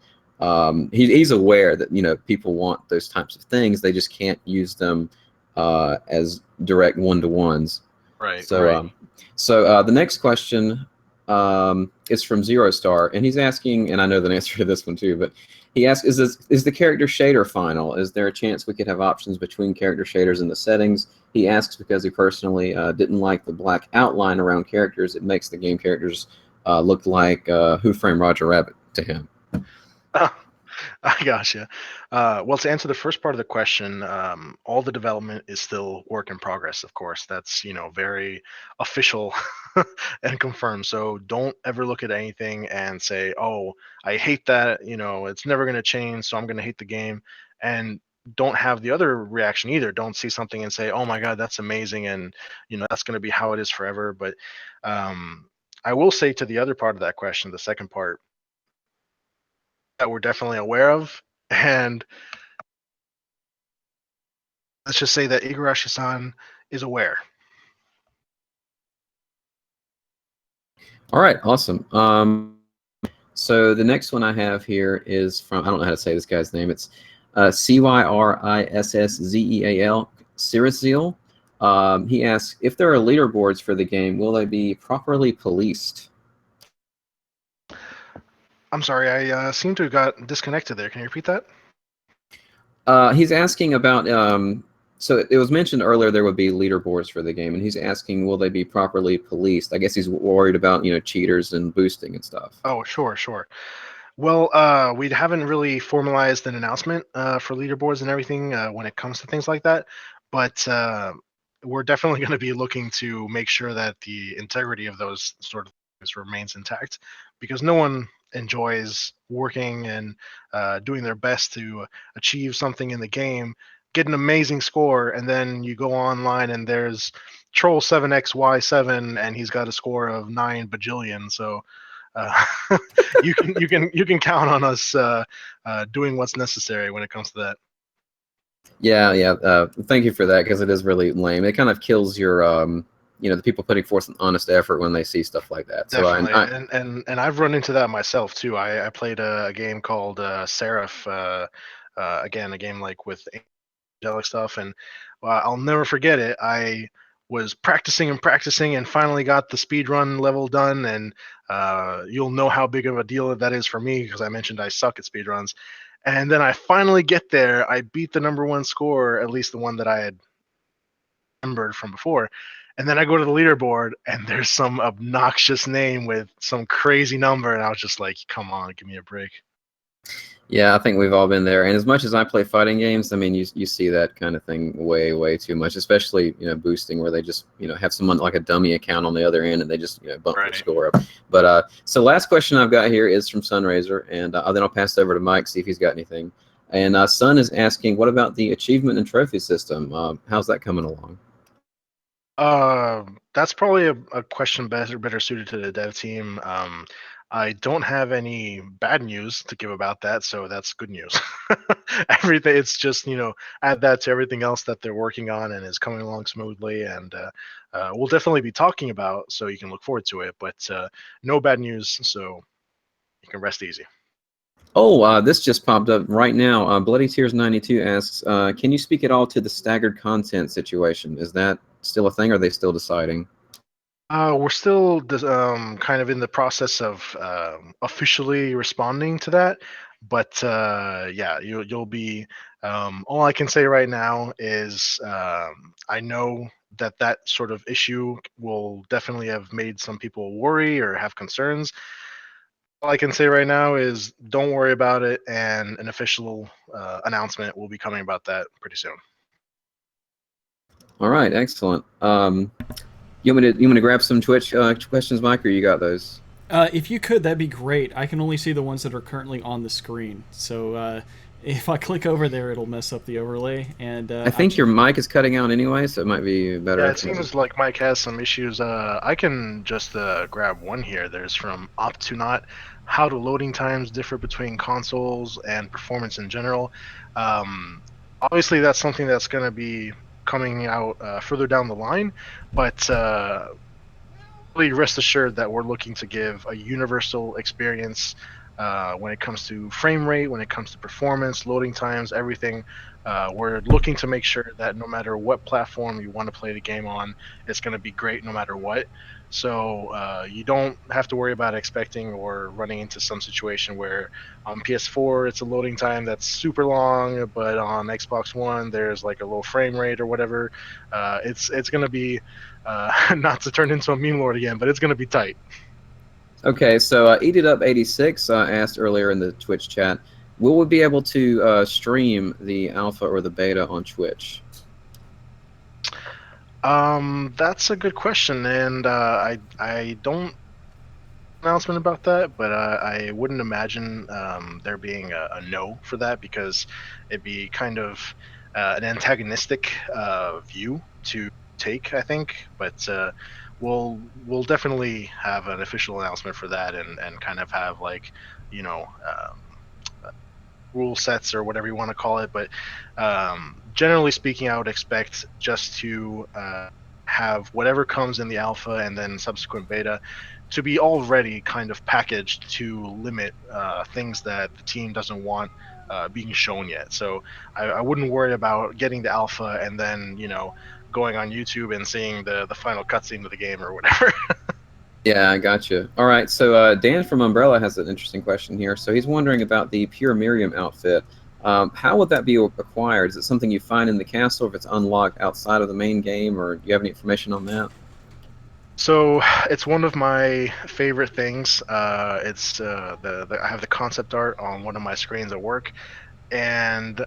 he's aware that people want those types of things. They just can't use them as direct one-to-ones. Right. So, right. So the next question is from Zero Star, and he's asking, and I know the answer to this one too, but he asks, is the character shader final? Is there a chance we could have options between character shaders in the settings? He asks because he personally didn't like the black outline around characters. It makes the game characters look like Who Framed Roger Rabbit to him. I gotcha. Well, to answer the first part of the question, all the development is still work in progress, of course. That's, very official and confirmed. So don't ever look at anything and say, oh, I hate that, it's never going to change, so I'm going to hate the game. And don't have the other reaction either. Don't see something and say, oh my God, that's amazing. And, that's going to be how it is forever. But I will say to the other part of that question, the second part, that we're definitely aware of, and let's just say that Igarashi-san is aware. All right, awesome. So the next one I have here is from, I don't know how to say this guy's name. It's Cyrisszeal, Cyrisszeal. He asks, if there are leaderboards for the game, will they be properly policed? I'm sorry, I seem to have got disconnected there. Can you repeat that? He's asking about, so it was mentioned earlier there would be leaderboards for the game, and he's asking, will they be properly policed? I guess he's worried about, cheaters and boosting and stuff. Oh, sure. Well, we haven't really formalized an announcement for leaderboards and everything when it comes to things like that, but we're definitely going to be looking to make sure that the integrity of those sort of things remains intact, because no one enjoys working and doing their best to achieve something in the game, get an amazing score, and then you go online and there's Troll 7XY7 and he's got a score of 9 bajillion. So you can count on us doing what's necessary when it comes to that. Yeah. Thank you for that, because it is really lame. It kind of kills your the people putting forth an honest effort when they see stuff like that. Definitely. So and I've run into that myself too. I played a game called Seraph, again, a game like with Angelic stuff, and I'll never forget it. I was practicing and finally got the speed run level done, and you'll know how big of a deal that is for me because I mentioned I suck at speed runs. And then I finally get there. I beat the number one score, at least the one that I had remembered from before. And then I go to the leaderboard and there's some obnoxious name with some crazy number, and I was just like, come on, give me a break. Yeah, I think we've all been there. And as much as I play fighting games, I mean, you see that kind of thing way too much, especially, boosting where they just, have someone like a dummy account on the other end and they just, bump their Right. score up. But so last question I've got here is from Sunraiser, and then I'll pass it over to Mike, see if he's got anything. And Sun is asking, what about the achievement and trophy system? How's that coming along? That's probably a question better suited to the dev team. I don't have any bad news to give about that, so that's good news. Everything, it's just, add that to everything else that they're working on and is coming along smoothly, and we'll definitely be talking about, so you can look forward to it. But no bad news, so you can rest easy. Oh, this just popped up right now. Bloody Tears 92 asks, can you speak at all to the staggered content situation? Is that still a thing, or are they still deciding? We're still kind of in the process of officially responding to that, but yeah, you'll be. All I can say right now is I know that sort of issue will definitely have made some people worry or have concerns. All I can say right now is don't worry about it, and an official announcement will be coming about that pretty soon. All right, excellent. You want me to grab some Twitch questions, Mike, or you got those? If you could, that'd be great. I can only see the ones that are currently on the screen. So if I click over there, it'll mess up the overlay. And I think your mic is cutting out anyway, so it might be better. Yeah, it seems like Mike has some issues. I can just grab one here. There's from Optunot, how do loading times differ between consoles and performance in general? Obviously, that's something that's going to be coming out further down the line, but really rest assured that we're looking to give a universal experience when it comes to frame rate, when it comes to performance, loading times, everything. We're looking to make sure that no matter what platform you want to play the game on, it's going to be great no matter what. So you don't have to worry about expecting or running into some situation where on PS4 it's a loading time that's super long, but on Xbox One there's like a low frame rate or whatever. It's going to be not to turn into a meme lord again, but it's going to be tight. Okay, so Eat It Up 86 asked earlier in the Twitch chat, will we be able to stream the alpha or the beta on Twitch? That's a good question, and I don't announcement about that, but I wouldn't imagine there being a no for that, because it'd be kind of an antagonistic view to take, I think. But we'll definitely have an official announcement for that, and kind of have like rule sets or whatever you want to call it. But generally speaking, I would expect just to have whatever comes in the alpha and then subsequent beta to be already kind of packaged to limit things that the team doesn't want being shown yet. So I wouldn't worry about getting the alpha and then going on YouTube and seeing the final cutscene of the game or whatever. Yeah, I gotcha. All right, so Dan from Umbrella has an interesting question here. So he's wondering about the pure Miriam outfit. How would that be acquired? Is it something you find in the castle, if it's unlocked outside of the main game, or do you have any information on that? So it's one of my favorite things. It's I have the concept art on one of my screens at work, and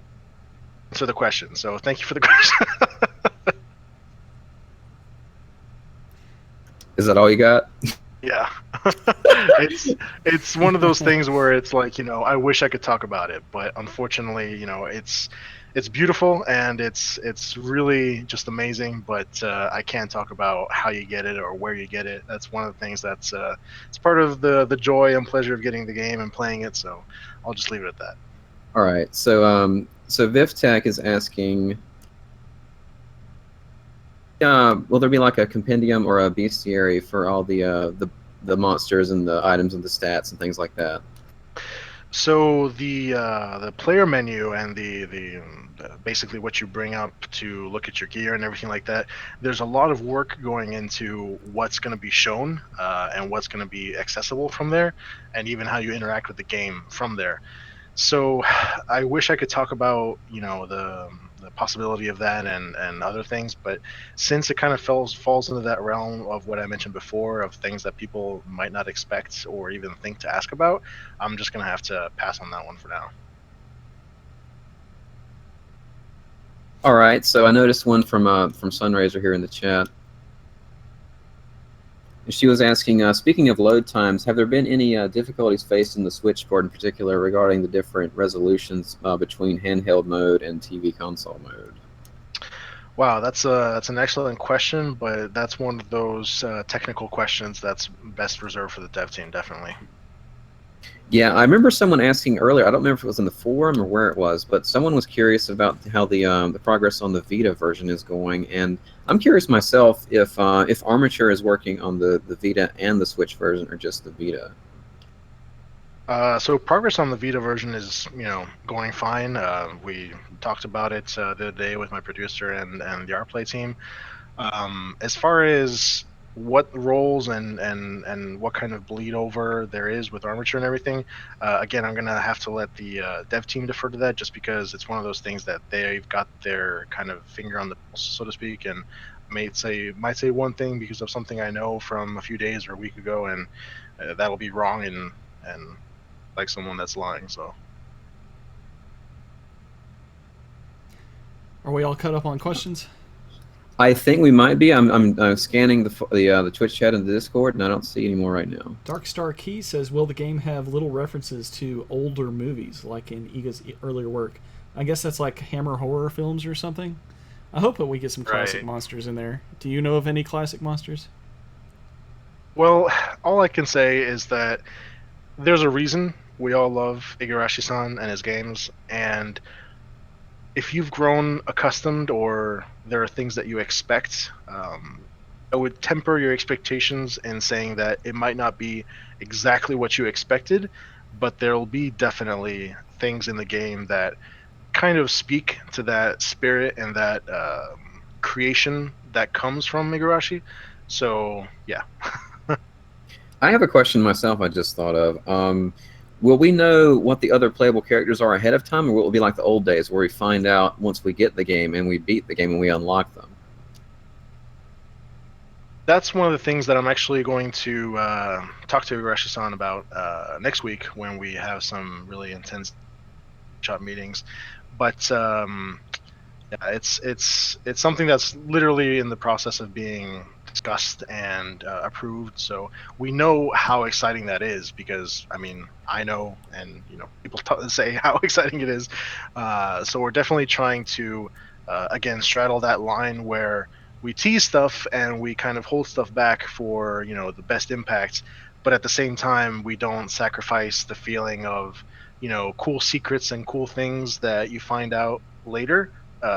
answer the question. So thank you for the question. Is that all you got? Yeah. it's one of those things where it's like, I wish I could talk about it, but unfortunately, it's beautiful and it's really just amazing, but I can't talk about how you get it or where you get it. That's one of the things that's it's part of the joy and pleasure of getting the game and playing it, so I'll just leave it at that. All right, so VivTech is asking, will there be like a compendium or a bestiary for all the monsters and the items and the stats and things like that? So the player menu and the basically what you bring up to look at your gear and everything like that, there's a lot of work going into what's going to be shown and what's going to be accessible from there, and even how you interact with the game from there. So I wish I could talk about the the possibility of that and other things. But since it kind of falls into that realm of what I mentioned before, of things that people might not expect or even think to ask about, I'm just gonna have to pass on that one for now. All right, so I noticed one from Sunraiser here in the chat. She was asking, speaking of load times, have there been any difficulties faced in the Switch port in particular regarding the different resolutions between handheld mode and TV console mode? Wow, that's an excellent question, but that's one of those technical questions that's best reserved for the dev team, definitely. Yeah, I remember someone asking earlier. I don't remember if it was in the forum or where it was, but someone was curious about how the progress on the Vita version is going, and I'm curious myself if Armature is working on the Vita and the Switch version, or just the Vita. So progress on the Vita version is, going fine. We talked about it the other day with my producer and the art play team. As far as what roles and what kind of bleed over there is with Armature and everything, again, I'm gonna have to let the dev team defer to that, just because it's one of those things that they've got their kind of finger on the pulse, so to speak, and might say one thing because of something I know from a few days or a week ago, and that'll be wrong and like someone that's lying. So. Are we all caught up on questions? I think we might be. I'm scanning the Twitch chat and the Discord, and I don't see any more right now. Darkstar Key says, will the game have little references to older movies, like in Iga's earlier work? I guess that's like Hammer horror films or something. I hope that we get some classic monsters in there. Do you know of any classic monsters? Well, all I can say is that there's a reason we all love Igarashi-san and his games, and if you've grown accustomed, or there are things that you expect, I would temper your expectations in saying that it might not be exactly what you expected, but there'll be definitely things in the game that kind of speak to that spirit and that creation that comes from Igarashi. So, yeah. I have a question myself I just thought of. Will we know what the other playable characters are ahead of time, or will it be like the old days where we find out once we get the game and we beat the game and we unlock them? That's one of the things that I'm actually going to talk to Igarashi-san about next week, when we have some really intense shop meetings. But yeah, it's something that's literally in the process of being discussed and approved. So we know how exciting that is, because I know, and people say how exciting it is. So we're definitely trying to again straddle that line where we tease stuff and we kind of hold stuff back for the best impact, but at the same time we don't sacrifice the feeling of cool secrets and cool things that you find out later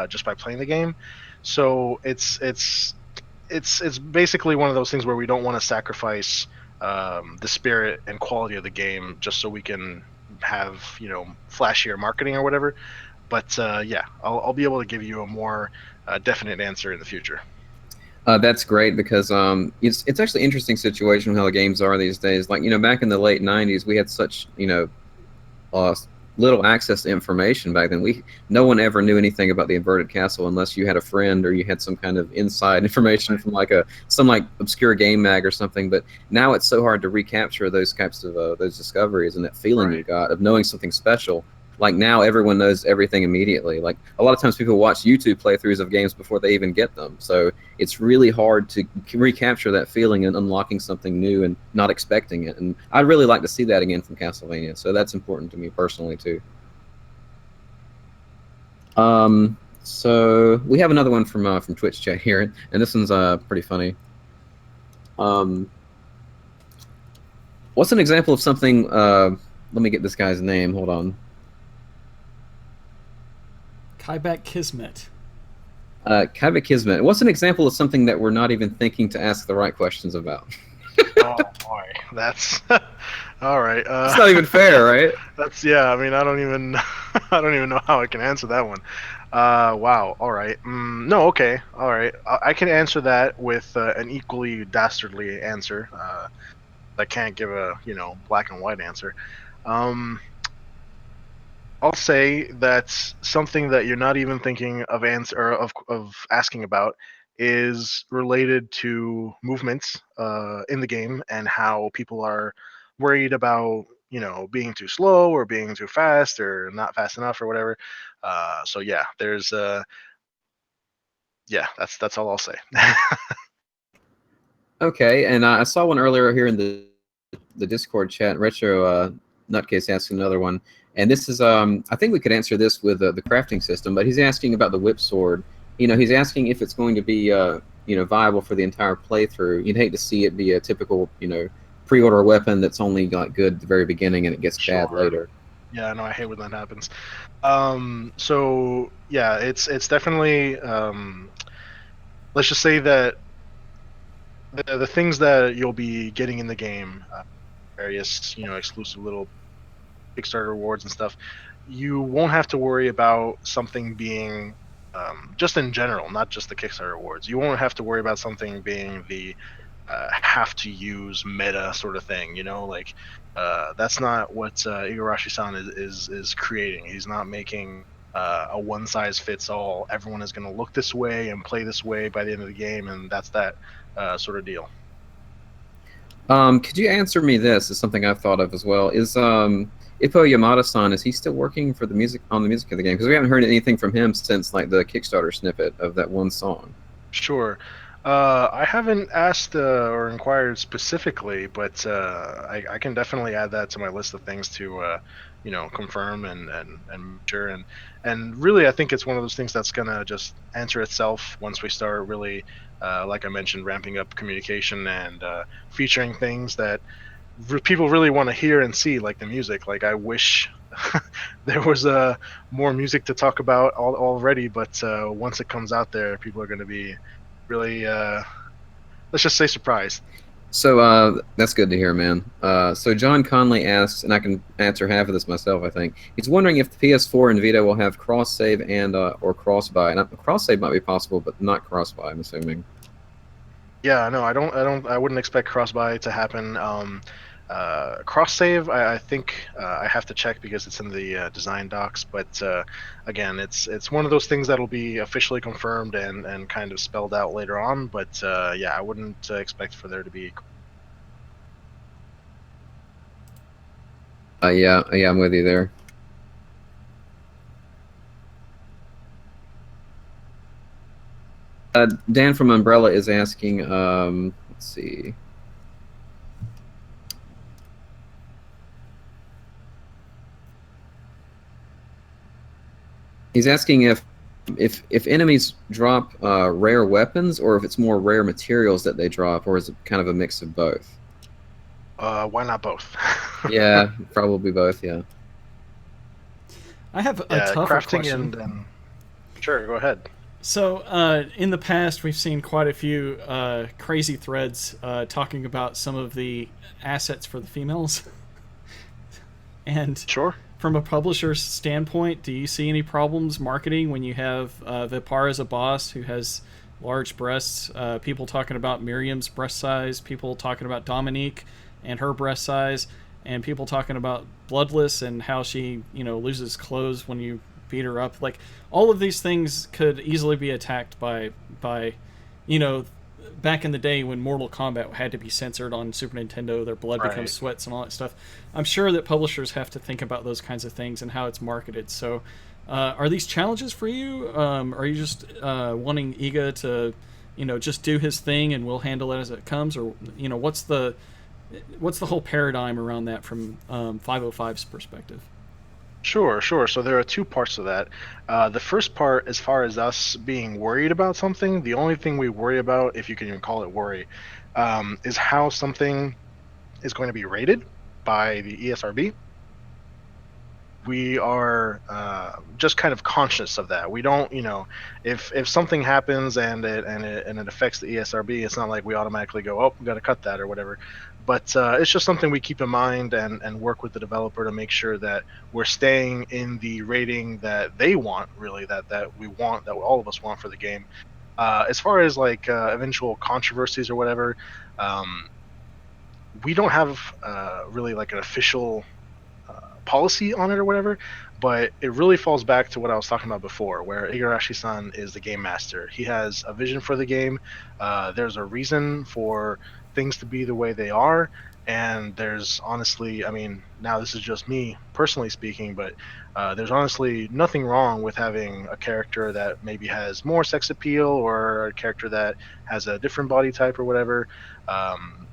just by playing the game. So it's basically one of those things where we don't want to sacrifice the spirit and quality of the game just so we can have flashier marketing or whatever. But yeah, I'll be able to give you a more definite answer in the future. That's great, because it's actually an interesting situation how the games are these days. Like, back in the late 90s, we had such, little access to information back then. No one ever knew anything about the inverted castle unless you had a friend or you had some kind of inside information from some obscure game mag or something. But now it's so hard to recapture those types of those discoveries and that feeling you got of knowing something special. Like, now everyone knows everything immediately. Like, a lot of times people watch YouTube playthroughs of games before they even get them. So it's really hard to recapture that feeling and unlocking something new and not expecting it. And I'd really like to see that again from Castlevania. So that's important to me personally too. So we have another one from Twitch chat here, and this one's pretty funny. What's an example of something? Let me get this guy's name. Hold on. Kaibak Kismet. Kaibak Kismet. What's an example of something that we're not even thinking to ask the right questions about? Oh boy, that's all right. It's not even fair, right? That's I don't even I don't even know how I can answer that one. Wow. All right. No. Okay. All right. I can answer that with an equally dastardly answer. I can't give a black and white answer. I'll say that's something that you're not even thinking of asking about is related to movements in the game and how people are worried about being too slow or being too fast or not fast enough or whatever. So yeah, there's yeah, that's all I'll say. Okay, and I saw one earlier here in the Discord chat. Retro Nutcase asked another one, and this is I think we could answer this with the crafting system, but he's asking about the whip sword. He's asking if it's going to be viable for the entire playthrough. You'd hate to see it be a typical pre-order weapon that's only like good at the very beginning and it gets bad Sure. later. Yeah, no, I hate when that happens. So yeah, it's definitely let's just say that the things that you'll be getting in the game, various exclusive little Kickstarter rewards and stuff, you won't have to worry about something being just in general, not just the Kickstarter rewards. You won't have to worry about something being the have to use meta sort of thing. Like that's not what Igarashi-san is creating. He's not making a one size fits all. Everyone is going to look this way and play this way by the end of the game, and that's that sort of deal. Could you answer me this? Is something I've thought of as well. Is Ippo Yamada-san, is he still working for the music of the game? Because we haven't heard anything from him since like the Kickstarter snippet of that one song. Sure. I haven't asked or inquired specifically, but I can definitely add that to my list of things to confirm and sure and really I think it's one of those things that's gonna just answer itself once we start really like I mentioned, ramping up communication and featuring things that people really want to hear and see, like the music. Like I wish there was more music to talk about already, but once it comes out there, people are going to be really, let's just say, surprised. So that's good to hear, man. So John Conley asks, and I can answer half of this myself, I think. He's wondering if the PS4 and Vita will have cross-save and or cross-buy. Now, cross-save might be possible, but not cross-buy, I'm assuming. Yeah, no, I wouldn't expect cross-buy to happen. Cross save, I think I have to check because it's in the design docs. But again, it's one of those things that'll be officially confirmed and kind of spelled out later on. But yeah, I wouldn't expect for there to be. Yeah, I'm with you there. Dan from Umbrella is asking, let's see. He's asking if enemies drop rare weapons or if it's more rare materials that they drop, or is it kind of a mix of both? Why not both? Yeah, probably both, yeah. I have a tougher crafting question. and sure, go ahead. So, in the past, we've seen quite a few crazy threads talking about some of the assets for the females. And Sure. from a publisher's standpoint, do you see any problems marketing when you have Vipar as a boss who has large breasts? People talking about Miriam's breast size, people talking about Dominique and her breast size, and people talking about Bloodless and how she, loses clothes when you beat her up. Like, all of these things could easily be attacked by back in the day when Mortal Kombat had to be censored on Super Nintendo, their blood Right. becomes sweats and all that stuff. I'm sure that publishers have to think about those kinds of things and how it's marketed. So, are these challenges for you? Are you just wanting Iga to, just do his thing and we'll handle it as it comes, or what's the whole paradigm around that from 505's perspective? Sure. So there are two parts to that. The first part, as far as us being worried about something, the only thing we worry about, if you can even call it worry, is how something is going to be rated by the ESRB. We are just kind of conscious of that. We don't, if something happens and it affects the ESRB, it's not like we automatically go, oh, we got to cut that or whatever. But it's just something we keep in mind and work with the developer to make sure that we're staying in the rating that they want, really, that we want, that all of us want for the game. As far as like eventual controversies or whatever, we don't have really like an official policy on it or whatever, but it really falls back to what I was talking about before, where Igarashi-san is the game master. He has a vision for the game. There's a reason for things to be the way they are, and there's honestly, I mean, now this is just me personally speaking, but there's honestly nothing wrong with having a character that maybe has more sex appeal, or a character that has a different body type or whatever.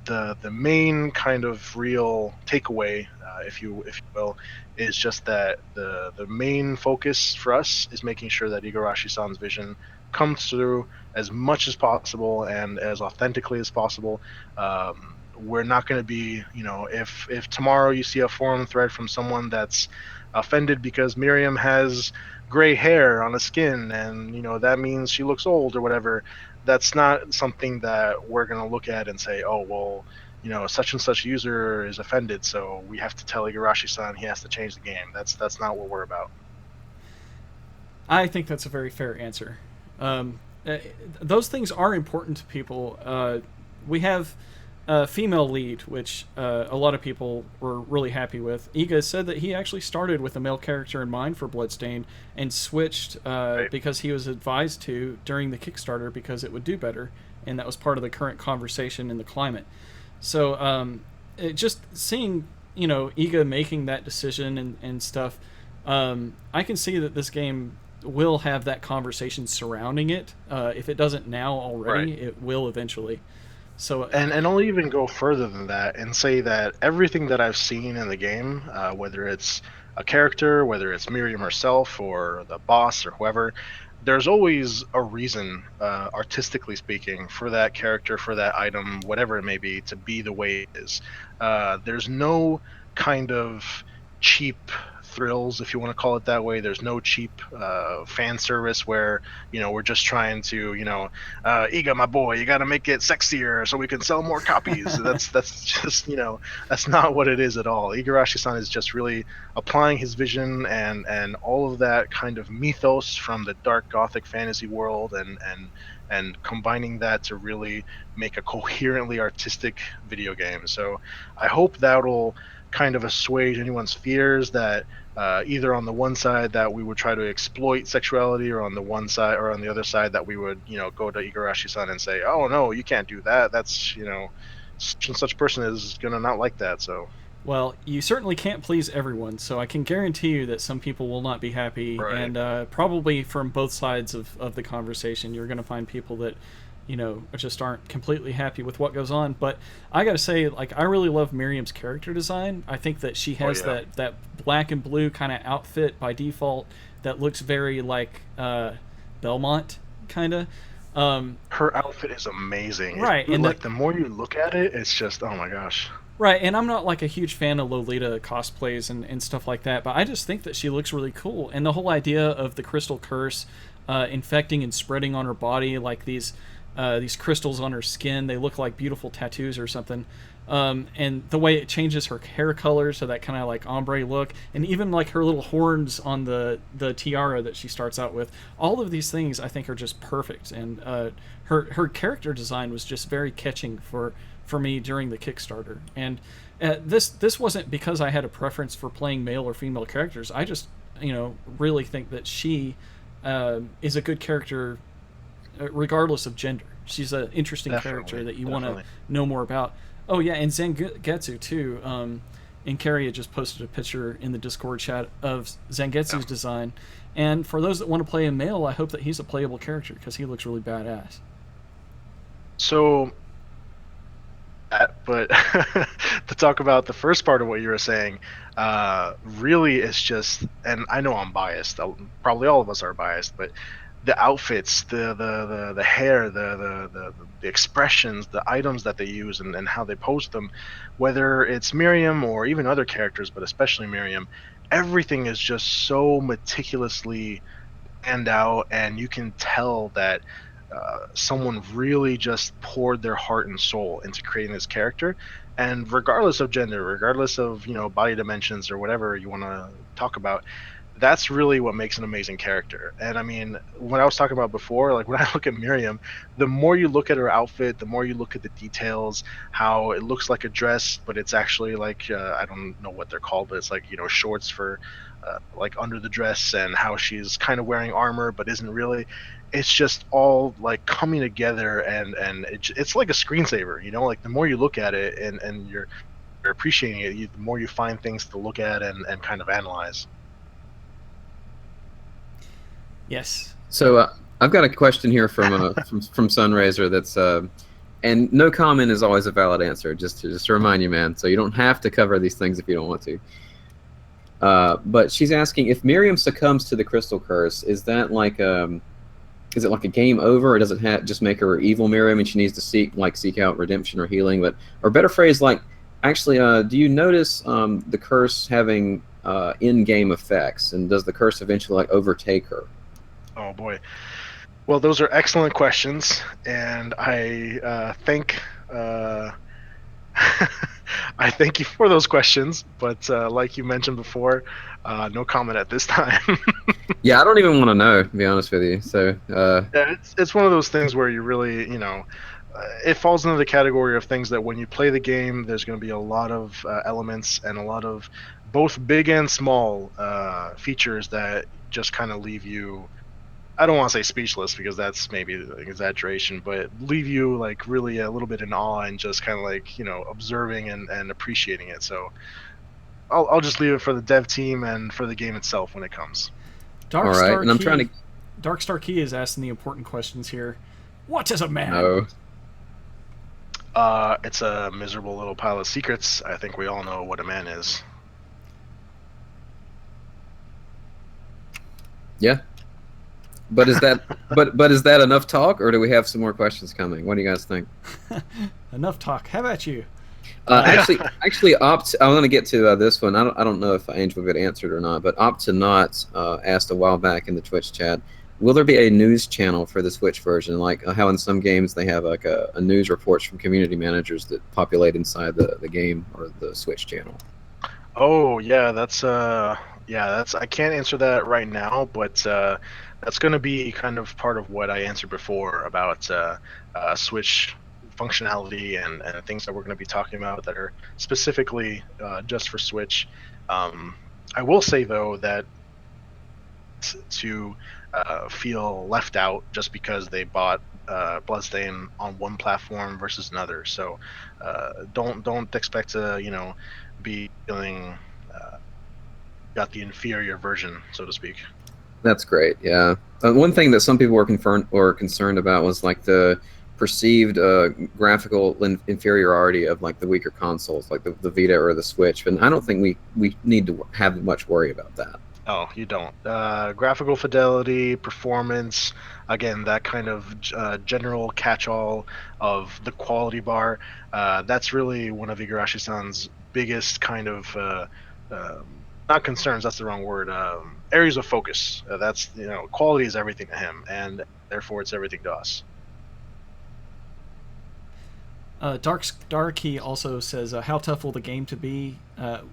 The main kind of real takeaway, if you will, is just that the main focus for us is making sure that Igarashi-san's vision comes through as much as possible and as authentically as possible. We're not going to be, if tomorrow you see a forum thread from someone that's offended because Miriam has gray hair on the skin and that means she looks old or whatever, that's not something that we're going to look at and say, oh well, such and such user is offended, so we have to tell Igarashi-san he has to change the game. That's not what we're about. I think that's a very fair answer. Those things are important to people. We have a female lead, which a lot of people were really happy with. Iga said that he actually started with a male character in mind for Bloodstained and switched Right. because he was advised to during the Kickstarter because it would do better, and that was part of the current conversation in the climate. So just seeing, Iga making that decision and stuff, I can see that this game will have that conversation surrounding it. If it doesn't now already, Right. it will eventually. So And I'll even go further than that and say that everything that I've seen in the game, whether it's a character, whether it's Miriam herself or the boss or whoever, there's always a reason, artistically speaking, for that character, for that item, whatever it may be, to be the way it is. There's no kind of cheap thrills, if you want to call it that way. There's no cheap fan service where we're just trying to Iga, my boy, you got to make it sexier so we can sell more copies. That's just that's not what it is at all. Igarashi-san is just really applying his vision and all of that kind of mythos from the dark gothic fantasy world and combining that to really make a coherently artistic video game. So I hope that'll kind of assuage anyone's fears that either on the one side that we would try to exploit sexuality, or on the one side or on the other side that we would go to Igarashi-san and say, oh no, you can't do that, that's such and such person is gonna not like that. So well, you certainly can't please everyone, so I can guarantee you that some people will not be happy, Right. and probably from both sides of the conversation, you're going to find people that, just aren't completely happy with what goes on. But I got to say, I really love Miriam's character design. I think that she has yeah. that black and blue kind of outfit by default that looks very like Belmont, kind of. Her outfit is amazing. Right, and and the more you look at it, it's just, oh my gosh. Right, and I'm not a huge fan of Lolita cosplays and stuff like that, but I just think that she looks really cool. And the whole idea of the crystal curse infecting and spreading on her body, like these crystals on her skin, they look like beautiful tattoos or something. And the way it changes her hair color, so that kind of ombre look, and even her little horns on the tiara that she starts out with, all of these things I think are just perfect. And her character design was just very catching for me during the Kickstarter. And this wasn't because I had a preference for playing male or female characters. I just really think that she is a good character regardless of gender. She's an interesting character that you want to know more about. Oh yeah, and Zangetsu too. And Carrie had just posted a picture in the Discord chat of Zangetsu's design. And for those that want to play a male, I hope that he's a playable character because he looks really badass. So, but to talk about the first part of what you were saying, really it's just, and I know I'm biased, probably all of us are biased, but the outfits, the hair, the expressions, the items that they use, and how they pose them, whether it's Miriam or even other characters, but especially Miriam, everything is just so meticulously planned out, and you can tell that someone really just poured their heart and soul into creating this character. And regardless of gender, regardless of body dimensions or whatever you want to talk about, that's really what makes an amazing character. And I mean, when I was talking about before, like when I look at Miriam, the more you look at her outfit, the more you look at the details, how it looks like a dress, but it's actually like I don't know what they're called, but it's like, you know, shorts for like under the dress, and how she's kind of wearing armor but isn't really. It's just all like coming together, and it's like a screensaver, you know. Like the more you look at it and you're appreciating it, the more you find things to look at and kind of analyze. Yes. So I've got a question here from from Sunraiser that's and no comment is always a valid answer. Just to remind you, man. So you don't have to cover these things if you don't want to. But she's asking if Miriam succumbs to the crystal curse. Is that like is it like a game over, or does it just make her evil Miriam and she needs to seek out redemption or healing? But or better phrase, like actually, do you notice the curse having in-game effects, and does the curse eventually like overtake her? Oh boy. Well, those are excellent questions, and I think I thank you for those questions. But like you mentioned before, no comment at this time. Yeah, I don't even want to know, to be honest with you. So Yeah, it's one of those things where you really, you know, it falls into the category of things that when you play the game, there's going to be a lot of elements and a lot of both big and small features that just kind of leave you. I don't want to say speechless because that's maybe an exaggeration, but leave you like really a little bit in awe and just kind of like, you know, observing and appreciating it. So I'll just leave it for the dev team and for the game itself when it comes. all right, and I'm trying to. Darkstar Key is asking the important questions here. What is a man? No. It's a miserable little pile of secrets. I think we all know what a man is. Yeah. But is that but is that enough talk, or do we have some more questions coming? What do you guys think? Enough talk. How about you? Actually, Opt. I want to get to this one. I don't know if Angel will get answered or not, but Opt to Not asked a while back in the Twitch chat, will there be a news channel for the Switch version, like how in some games they have like a news reports from community managers that populate inside the game or the Switch channel? Oh yeah, that's I can't answer that right now, but that's going to be kind of part of what I answered before about Switch functionality and things that we're going to be talking about that are specifically just for Switch. I will say though that to feel left out just because they bought Bloodstained on one platform versus another. So don't expect to, you know, be feeling got the inferior version, so to speak. That's great. Yeah. One thing that some people were concerned about was like the perceived graphical inferiority of like the weaker consoles, like the Vita or the Switch. But I don't think we need to have much worry about that. Oh, you don't. Graphical fidelity, performance, again, that kind of general catch-all of the quality bar. That's really one of Igarashi-san's biggest kind of not concerns. That's the wrong word. Areas of focus. That's, you know, quality is everything to him, and therefore it's everything to us. Darky also says, "How tough will the game be at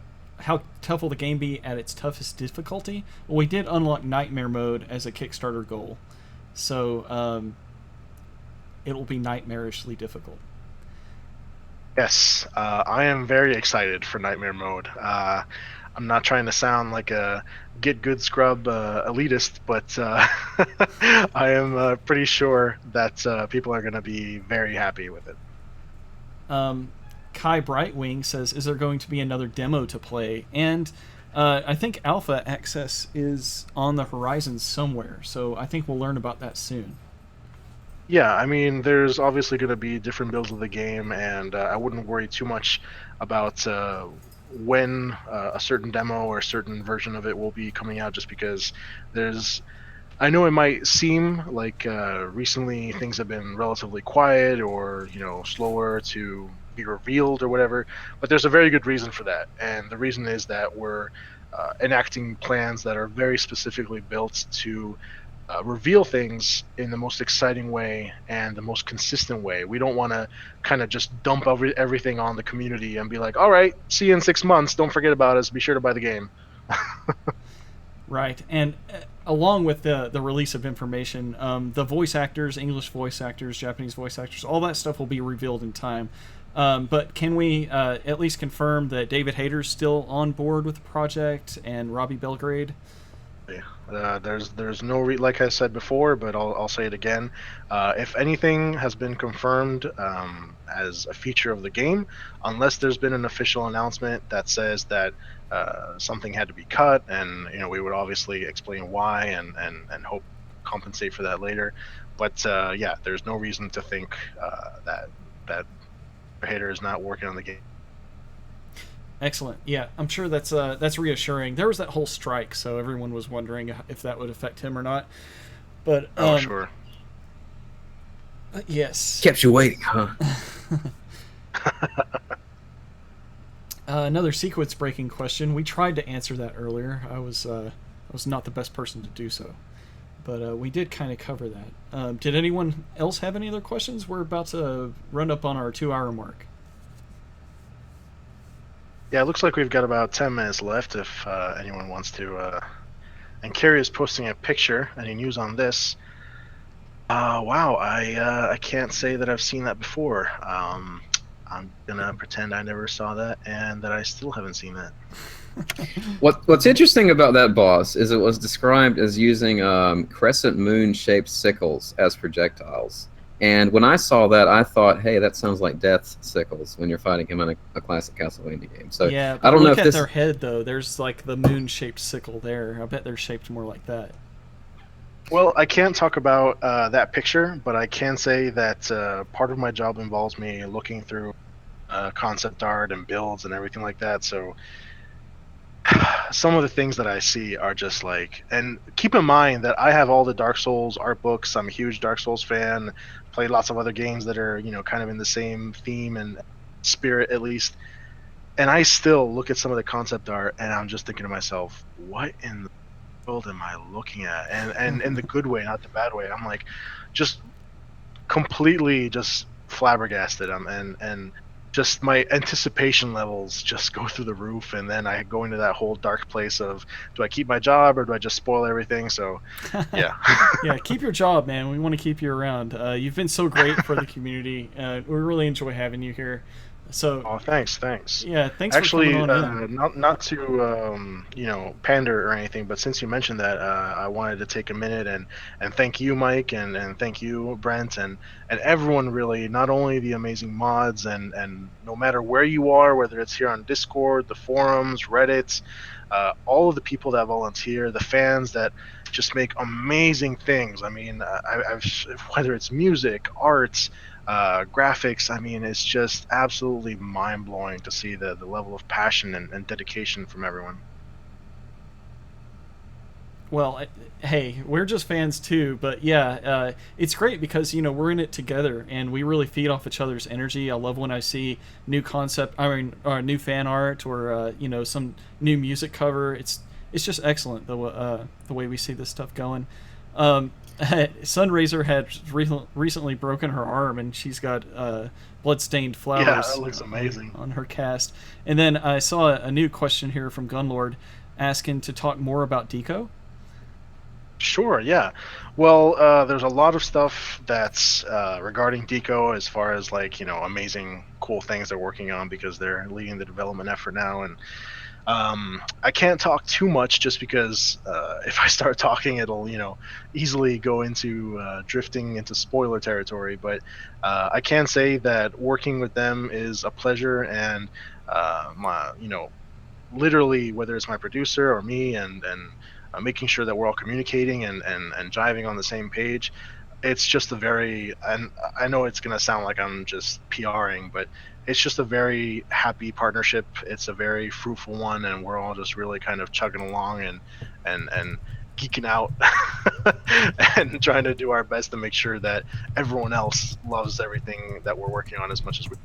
its toughest difficulty?" Well, we did unlock Nightmare Mode as a Kickstarter goal, so it will be nightmarishly difficult. Yes, I am very excited for Nightmare Mode. I'm not trying to sound like a get good scrub elitist, but I am pretty sure that people are going to be very happy with it. Kai Brightwing says, "Is there going to be another demo to play?" And I think alpha access is on the horizon somewhere, so I think we'll learn about that soon. Yeah, I mean, there's obviously going to be different builds of the game, and I wouldn't worry too much about when a certain demo or a certain version of it will be coming out, just because I know it might seem like recently things have been relatively quiet or, you know, slower to be revealed or whatever, but there's a very good reason for that, and the reason is that we're enacting plans that are very specifically built to reveal things in the most exciting way and the most consistent way. We don't want to kind of just dump everything on the community and be like, all right, see you in 6 months, don't forget about us, be sure to buy the game. Right, and along with the release of information, the voice actors, English voice actors, Japanese voice actors, all that stuff will be revealed in time. But can we at least confirm that David Hayter's still on board with the project and Robbie Belgrade? There's no like I said before, but I'll say it again. If anything has been confirmed as a feature of the game, unless there's been an official announcement that says that something had to be cut, and we would obviously explain why and hope compensate for that later. But yeah, there's no reason to think that Hayter is not working on the game. Excellent. Yeah, I'm sure that's reassuring. There was that whole strike, so everyone was wondering if that would affect him or not. But Sure. Yes. Kept you waiting, huh? Another sequence breaking question. We tried to answer that earlier. I was not the best person to do so, but we did kind of cover that. Did anyone else have any other questions? We're about to run up on our 2-hour mark. Yeah, it looks like we've got about 10 minutes left if anyone wants to. And Carrie is posting a picture. Any news on this? Wow, I can't say that I've seen that before. I'm gonna pretend I never saw that and that I still haven't seen that. What's interesting about that boss is it was described as using crescent moon-shaped sickles as projectiles. And when I saw that, I thought, hey, that sounds like Death's sickles when you're fighting him in a classic Castlevania game. So yeah, I don't know look if at this... their head, though. There's like the moon-shaped sickle there. I bet they're shaped more like that. Well, I can't talk about that picture, but I can say that part of my job involves me looking through concept art and builds and everything like that. So some of the things that I see are just like, and keep in mind that I have all the Dark Souls art books. I'm a huge Dark Souls fan. Played lots of other games that are, kind of in the same theme and spirit at least. And I still look at some of the concept art and I'm just thinking to myself, what in the world am I looking at? And in the good way, not the bad way. I'm like, just completely just flabbergasted. And just my anticipation levels just go through the roof, and then I go into that whole dark place of, do I keep my job or do I just spoil everything? So yeah. Yeah, keep your job, man. We want to keep you around. You've been so great for the community. We really enjoy having you here. So thanks. Yeah, thanks Actually, for coming on in. not to pander or anything, but since you mentioned that, I wanted to take a minute and thank you, Mike, and thank you, Brent, and everyone really, not only the amazing mods and no matter where you are, whether it's here on Discord, the forums, Reddit, all of the people that volunteer, the fans that just make amazing things. I mean, I've whether it's music, arts, graphics, I mean, it's just absolutely mind-blowing to see the level of passion and dedication from everyone. Well, hey, we're just fans too, but yeah, it's great because we're in it together and we really feed off each other's energy. I love when I see new new fan art or some new music cover. It's just excellent the way we see this stuff going. Sunraiser had recently broken her arm, and she's got bloodstained flowers. Yeah, that looks amazing on her cast. And then I saw a new question here from Gunlord asking to talk more about Deco. Sure, yeah. Well, there's a lot of stuff that's regarding Deco as far as amazing, cool things they're working on because they're leading the development effort now, and I can't talk too much just because if I start talking, it'll easily go into drifting into spoiler territory. But I can say that working with them is a pleasure, and my literally, whether it's my producer or me, and making sure that we're all communicating and jiving on the same page. It's just and I know it's going to sound like I'm just PRing, but it's just a very happy partnership. It's a very fruitful one, and we're all just really kind of chugging along and geeking out and trying to do our best to make sure that everyone else loves everything that we're working on as much as we.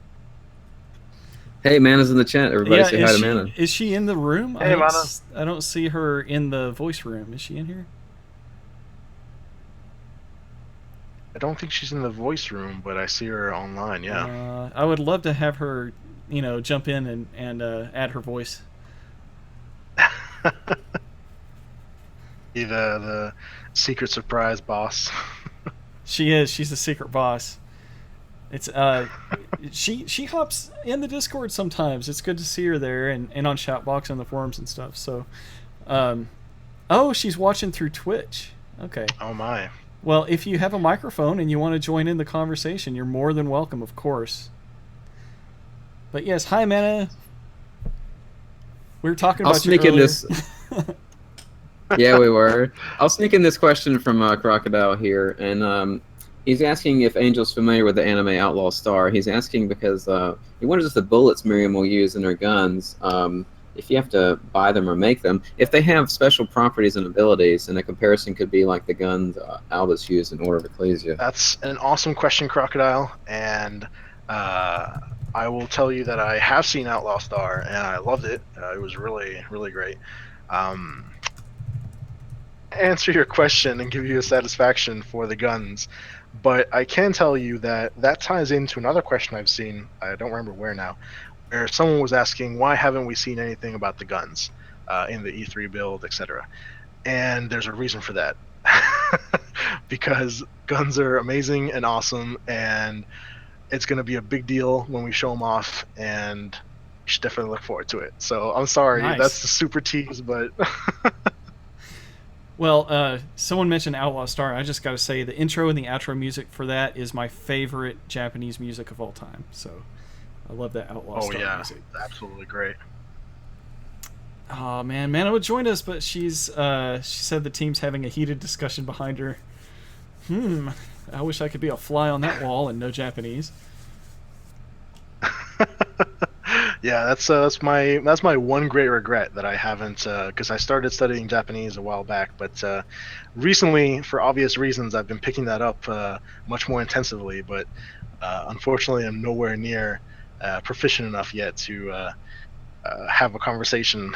Hey, Mana's in the chat. Everybody say hi to Mana. Is she in the room? Hey, Mana. I don't see her in the voice room. Is she in here? I don't think she's in the voice room, but I see her online, yeah. I would love to have her, jump in and add her voice. The secret surprise boss. She is. She's the secret boss. It's she hops in the Discord sometimes. It's good to see her there and on Shoutbox and the forums and stuff. So, oh, she's watching through Twitch. Okay. Oh my. Well, if you have a microphone and you want to join in the conversation, you're more than welcome, of course. But yes, hi, Mana. We were talking about you earlier. This. Yeah, we were. I'll sneak in this question from Crocodile here, and he's asking if Angel's familiar with the anime Outlaw Star. He's asking because he wonders if the bullets Miriam will use in her guns, if you have to buy them or make them, if they have special properties and abilities, and a comparison could be like the guns Albus used in Order of Ecclesia. That's an awesome question, Crocodile, and I will tell you that I have seen Outlaw Star, and I loved it. It was really, really great. Answer your question and give you a satisfaction for the guns, but I can tell you that ties into another question I've seen, I don't remember where now, where someone was asking why haven't we seen anything about the guns in the E3 build, etc. And there's a reason for that. Because guns are amazing and awesome, and it's going to be a big deal when we show them off, and you should definitely look forward to it. So I'm sorry, Nice. That's the super tease, but Well, someone mentioned Outlaw Star. I just got to say the intro and the outro music for that is my favorite Japanese music of all time. So I love that Outlaw Star music. Absolutely great. Oh man, Mana would join us, but she said the team's having a heated discussion behind her. I wish I could be a fly on that wall and know Japanese. Yeah, that's my one great regret that I haven't, because I started studying Japanese a while back, but recently, for obvious reasons, I've been picking that up much more intensively. But unfortunately, I'm nowhere near proficient enough yet to have a conversation.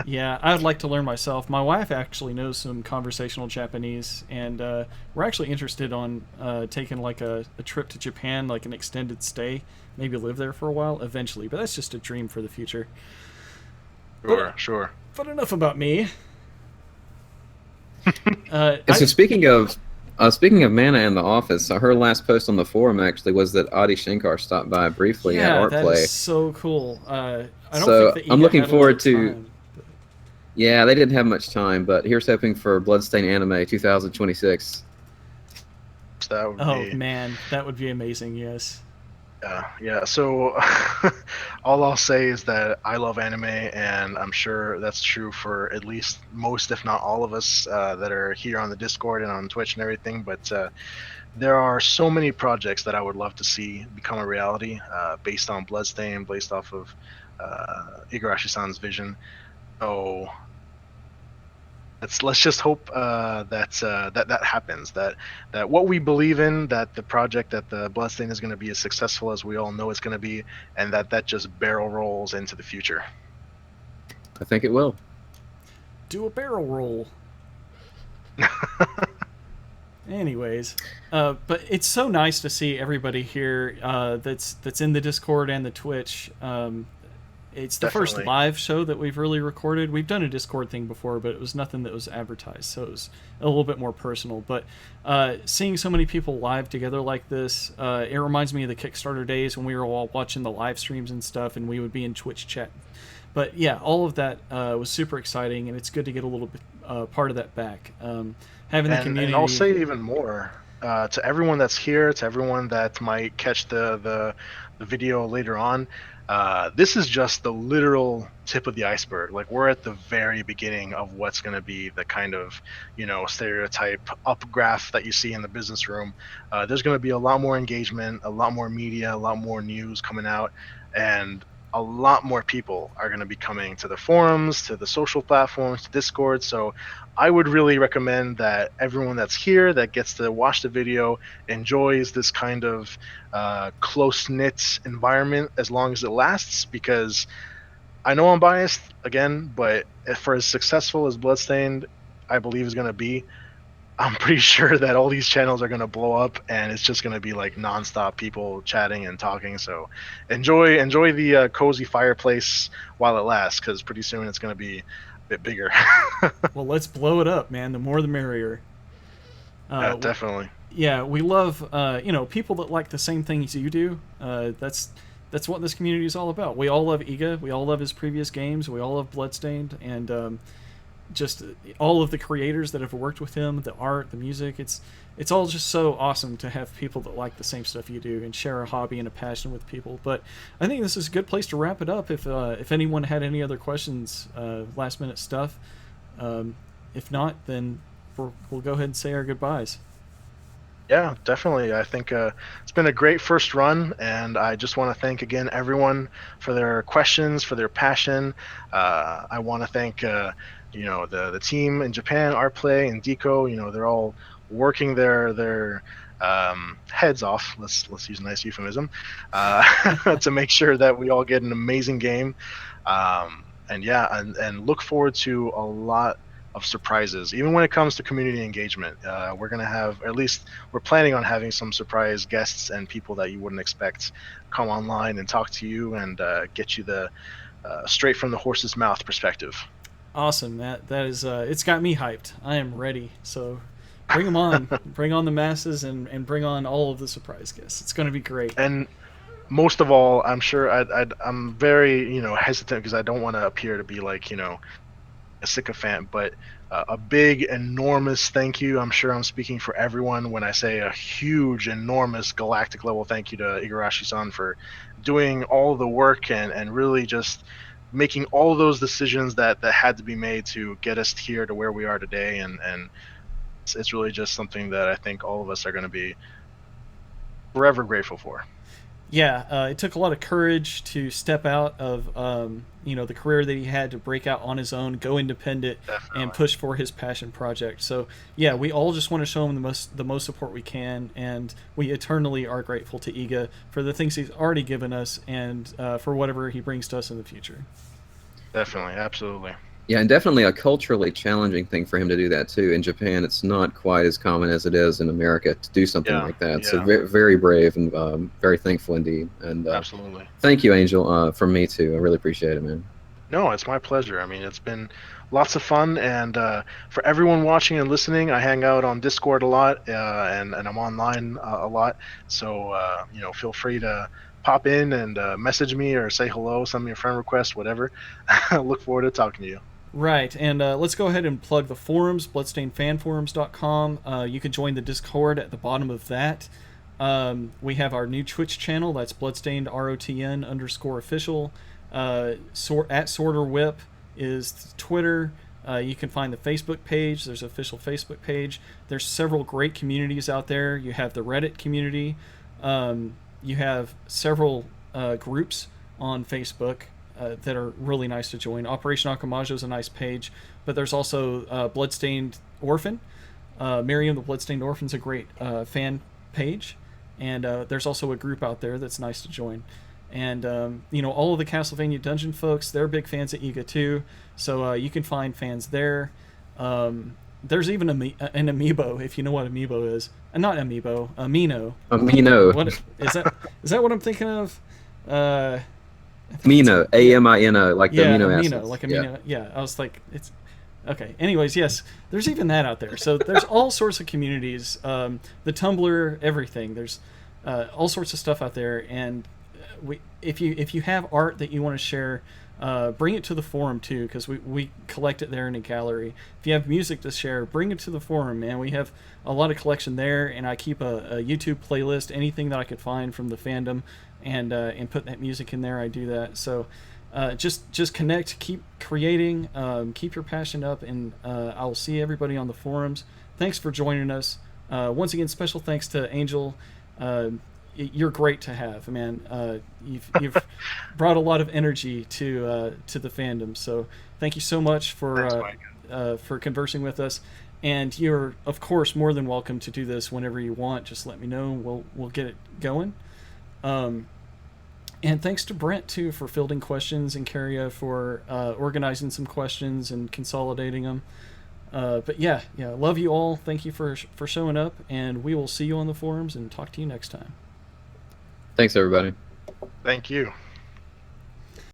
Yeah, I'd like to learn myself. My wife actually knows some conversational Japanese, and we're actually interested on taking like a trip to Japan, like an extended stay, maybe live there for a while eventually, but that's just a dream for the future. Sure. But enough about me. So speaking of Mana in the office, her last post on the forum actually was that Adi Shankar stopped by briefly at Art that Play. is so cool. I don't So think that I'm Ida looking had a forward lot of to. time, but- Yeah, they didn't have much time, but here's hoping for Bloodstained Anime 2026. That would Oh be, man, that would be amazing. Yes. yeah. So all I'll say is that I love anime, and I'm sure that's true for at least most, if not all of us that are here on the Discord and on Twitch and everything. But there are so many projects that I would love to see become a reality, based on Bloodstained, based off of Igarashi-san's vision. So let's just hope that happens. That what we believe in, that the project, that the Bloodstained is going to be as successful as we all know it's going to be, and that just barrel rolls into the future. I think it will. Do a barrel roll. Anyways, but it's so nice to see everybody here that's in the Discord and the Twitch. It's the first Definitely. live show that we've really recorded. We've done a Discord thing before, but it was nothing that was advertised, so it was a little bit more personal. But seeing so many people live together like this, it reminds me of the Kickstarter days when we were all watching the live streams and stuff, and we would be in Twitch chat. But yeah, all of that was super exciting, and it's good to get a little bit part of that back. Having the community. And I'll say even more to everyone that's here, to everyone that might catch the video later on. This is just the literal tip of the iceberg. Like, we're at the very beginning of what's going to be the kind of, stereotype up graph that you see in the business room. There's going to be a lot more engagement, a lot more media, a lot more news coming out, and a lot more people are going to be coming to the forums, to the social platforms, to Discord. So I would really recommend that everyone that's here, that gets to watch the video, enjoys this kind of close-knit environment as long as it lasts, because I know I'm biased, again, but for as successful as Bloodstained, I believe, is going to be, I'm pretty sure that all these channels are going to blow up, and it's just going to be like nonstop people chatting and talking. So enjoy the cozy fireplace while it lasts, because pretty soon it's going to be bit bigger. Well, let's blow it up, man. The more the merrier. Yeah, definitely. Yeah, we love people that like the same things you do. That's what this community is all about. We all love Iga. We all love his previous games. We all love Bloodstained, and just all of the creators that have worked with him, the art, the music. It's all just so awesome to have people that like the same stuff you do and share a hobby and a passion with people. But I think this is a good place to wrap it up. If anyone had any other questions, last minute stuff. If not, then we'll go ahead and say our goodbyes. Yeah, definitely. I think it's been a great first run, and I just want to thank again everyone for their questions, for their passion. I want to thank the team in Japan, Artplay and Deco. They're all working their heads off. Let's use a nice euphemism to make sure that we all get an amazing game. And look forward to a lot of surprises, even when it comes to community engagement. We're gonna have, at least we're planning on having, some surprise guests and people that you wouldn't expect come online and talk to you and get you the straight from the horse's mouth perspective. Awesome. That is it's got me hyped. I am ready. So bring them on. Bring on the masses and bring on all of the surprise guests. It's going to be great. And most of all, I'm sure I'm very hesitant because I don't want to appear to be like a sycophant, but a big, enormous thank you. I'm sure I'm speaking for everyone when I say a huge, enormous, galactic level thank you to Igarashi-san for doing all the work and really just making all those decisions that had to be made to get us here to where we are today. And it's really just something that I think all of us are going to be forever grateful for. Yeah, it took a lot of courage to step out of the career that he had to break out on his own, go independent, Definitely. and push for his passion project. So yeah, we all just want to show him the most support we can, and we eternally are grateful to Iga for the things he's already given us and for whatever he brings to us in the future. Definitely, absolutely. Yeah, and definitely a culturally challenging thing for him to do that too. In Japan, it's not quite as common as it is in America to do something like that. Yeah. So very, very brave and very thankful indeed. And Absolutely. Thank you, Angel, from me too. I really appreciate it, man. No, it's my pleasure. I mean, it's been lots of fun, and for everyone watching and listening, I hang out on Discord a lot, and I'm online a lot. So feel free to pop in and message me or say hello, send me a friend request, whatever. I look forward to talking to you. Right, and let's go ahead and plug the forums, bloodstainedfanforums.com. You can join the Discord at the bottom of that. We have our new Twitch channel, that's Bloodstained ROTN_official. At Sorter Whip is Twitter. You can find the Facebook page. There's an official Facebook page. There's several great communities out there. You have the Reddit community. You have several groups on Facebook that are really nice to join. Operation Akamajo is a nice page, but there's also Bloodstained Orphan. Miriam, the Bloodstained Orphan, is a great fan page, and there's also a group out there that's nice to join. And all of the Castlevania Dungeon folks, they're big fans of Iga too, so you can find fans there. There's even an Amiibo, if you know what Amiibo is. Not Amiibo, Amino. Amino. What is that? Is that what I'm thinking of? Amino, A-M-I-N-O, like the amino acids. Amino, like amino. Yeah, I was like, it's okay. Anyways, yes, there's even that out there. So there's all sorts of communities. The Tumblr, everything. There's all sorts of stuff out there, and if you have art that you want to share, bring it to the forum too, because we collect it there in a gallery. If you have music to share, bring it to the forum, man. We have a lot of collection there, and I keep a YouTube playlist, anything that I could find from the fandom, and put that music in there. I do that. So just connect, keep creating, keep your passion up, and I'll see everybody on the forums. Thanks for joining us. Once again, special thanks to Angel. You're great to have, man. You've brought a lot of energy to the fandom. So thank you so much for conversing with us. And you're, of course, more than welcome to do this whenever you want. Just let me know. We'll get it going. And thanks to Brent too for fielding questions, and Carria for organizing some questions and consolidating them. But yeah, love you all. Thank you for showing up, and we will see you on the forums and talk to you next time. Thanks, everybody. Thank you.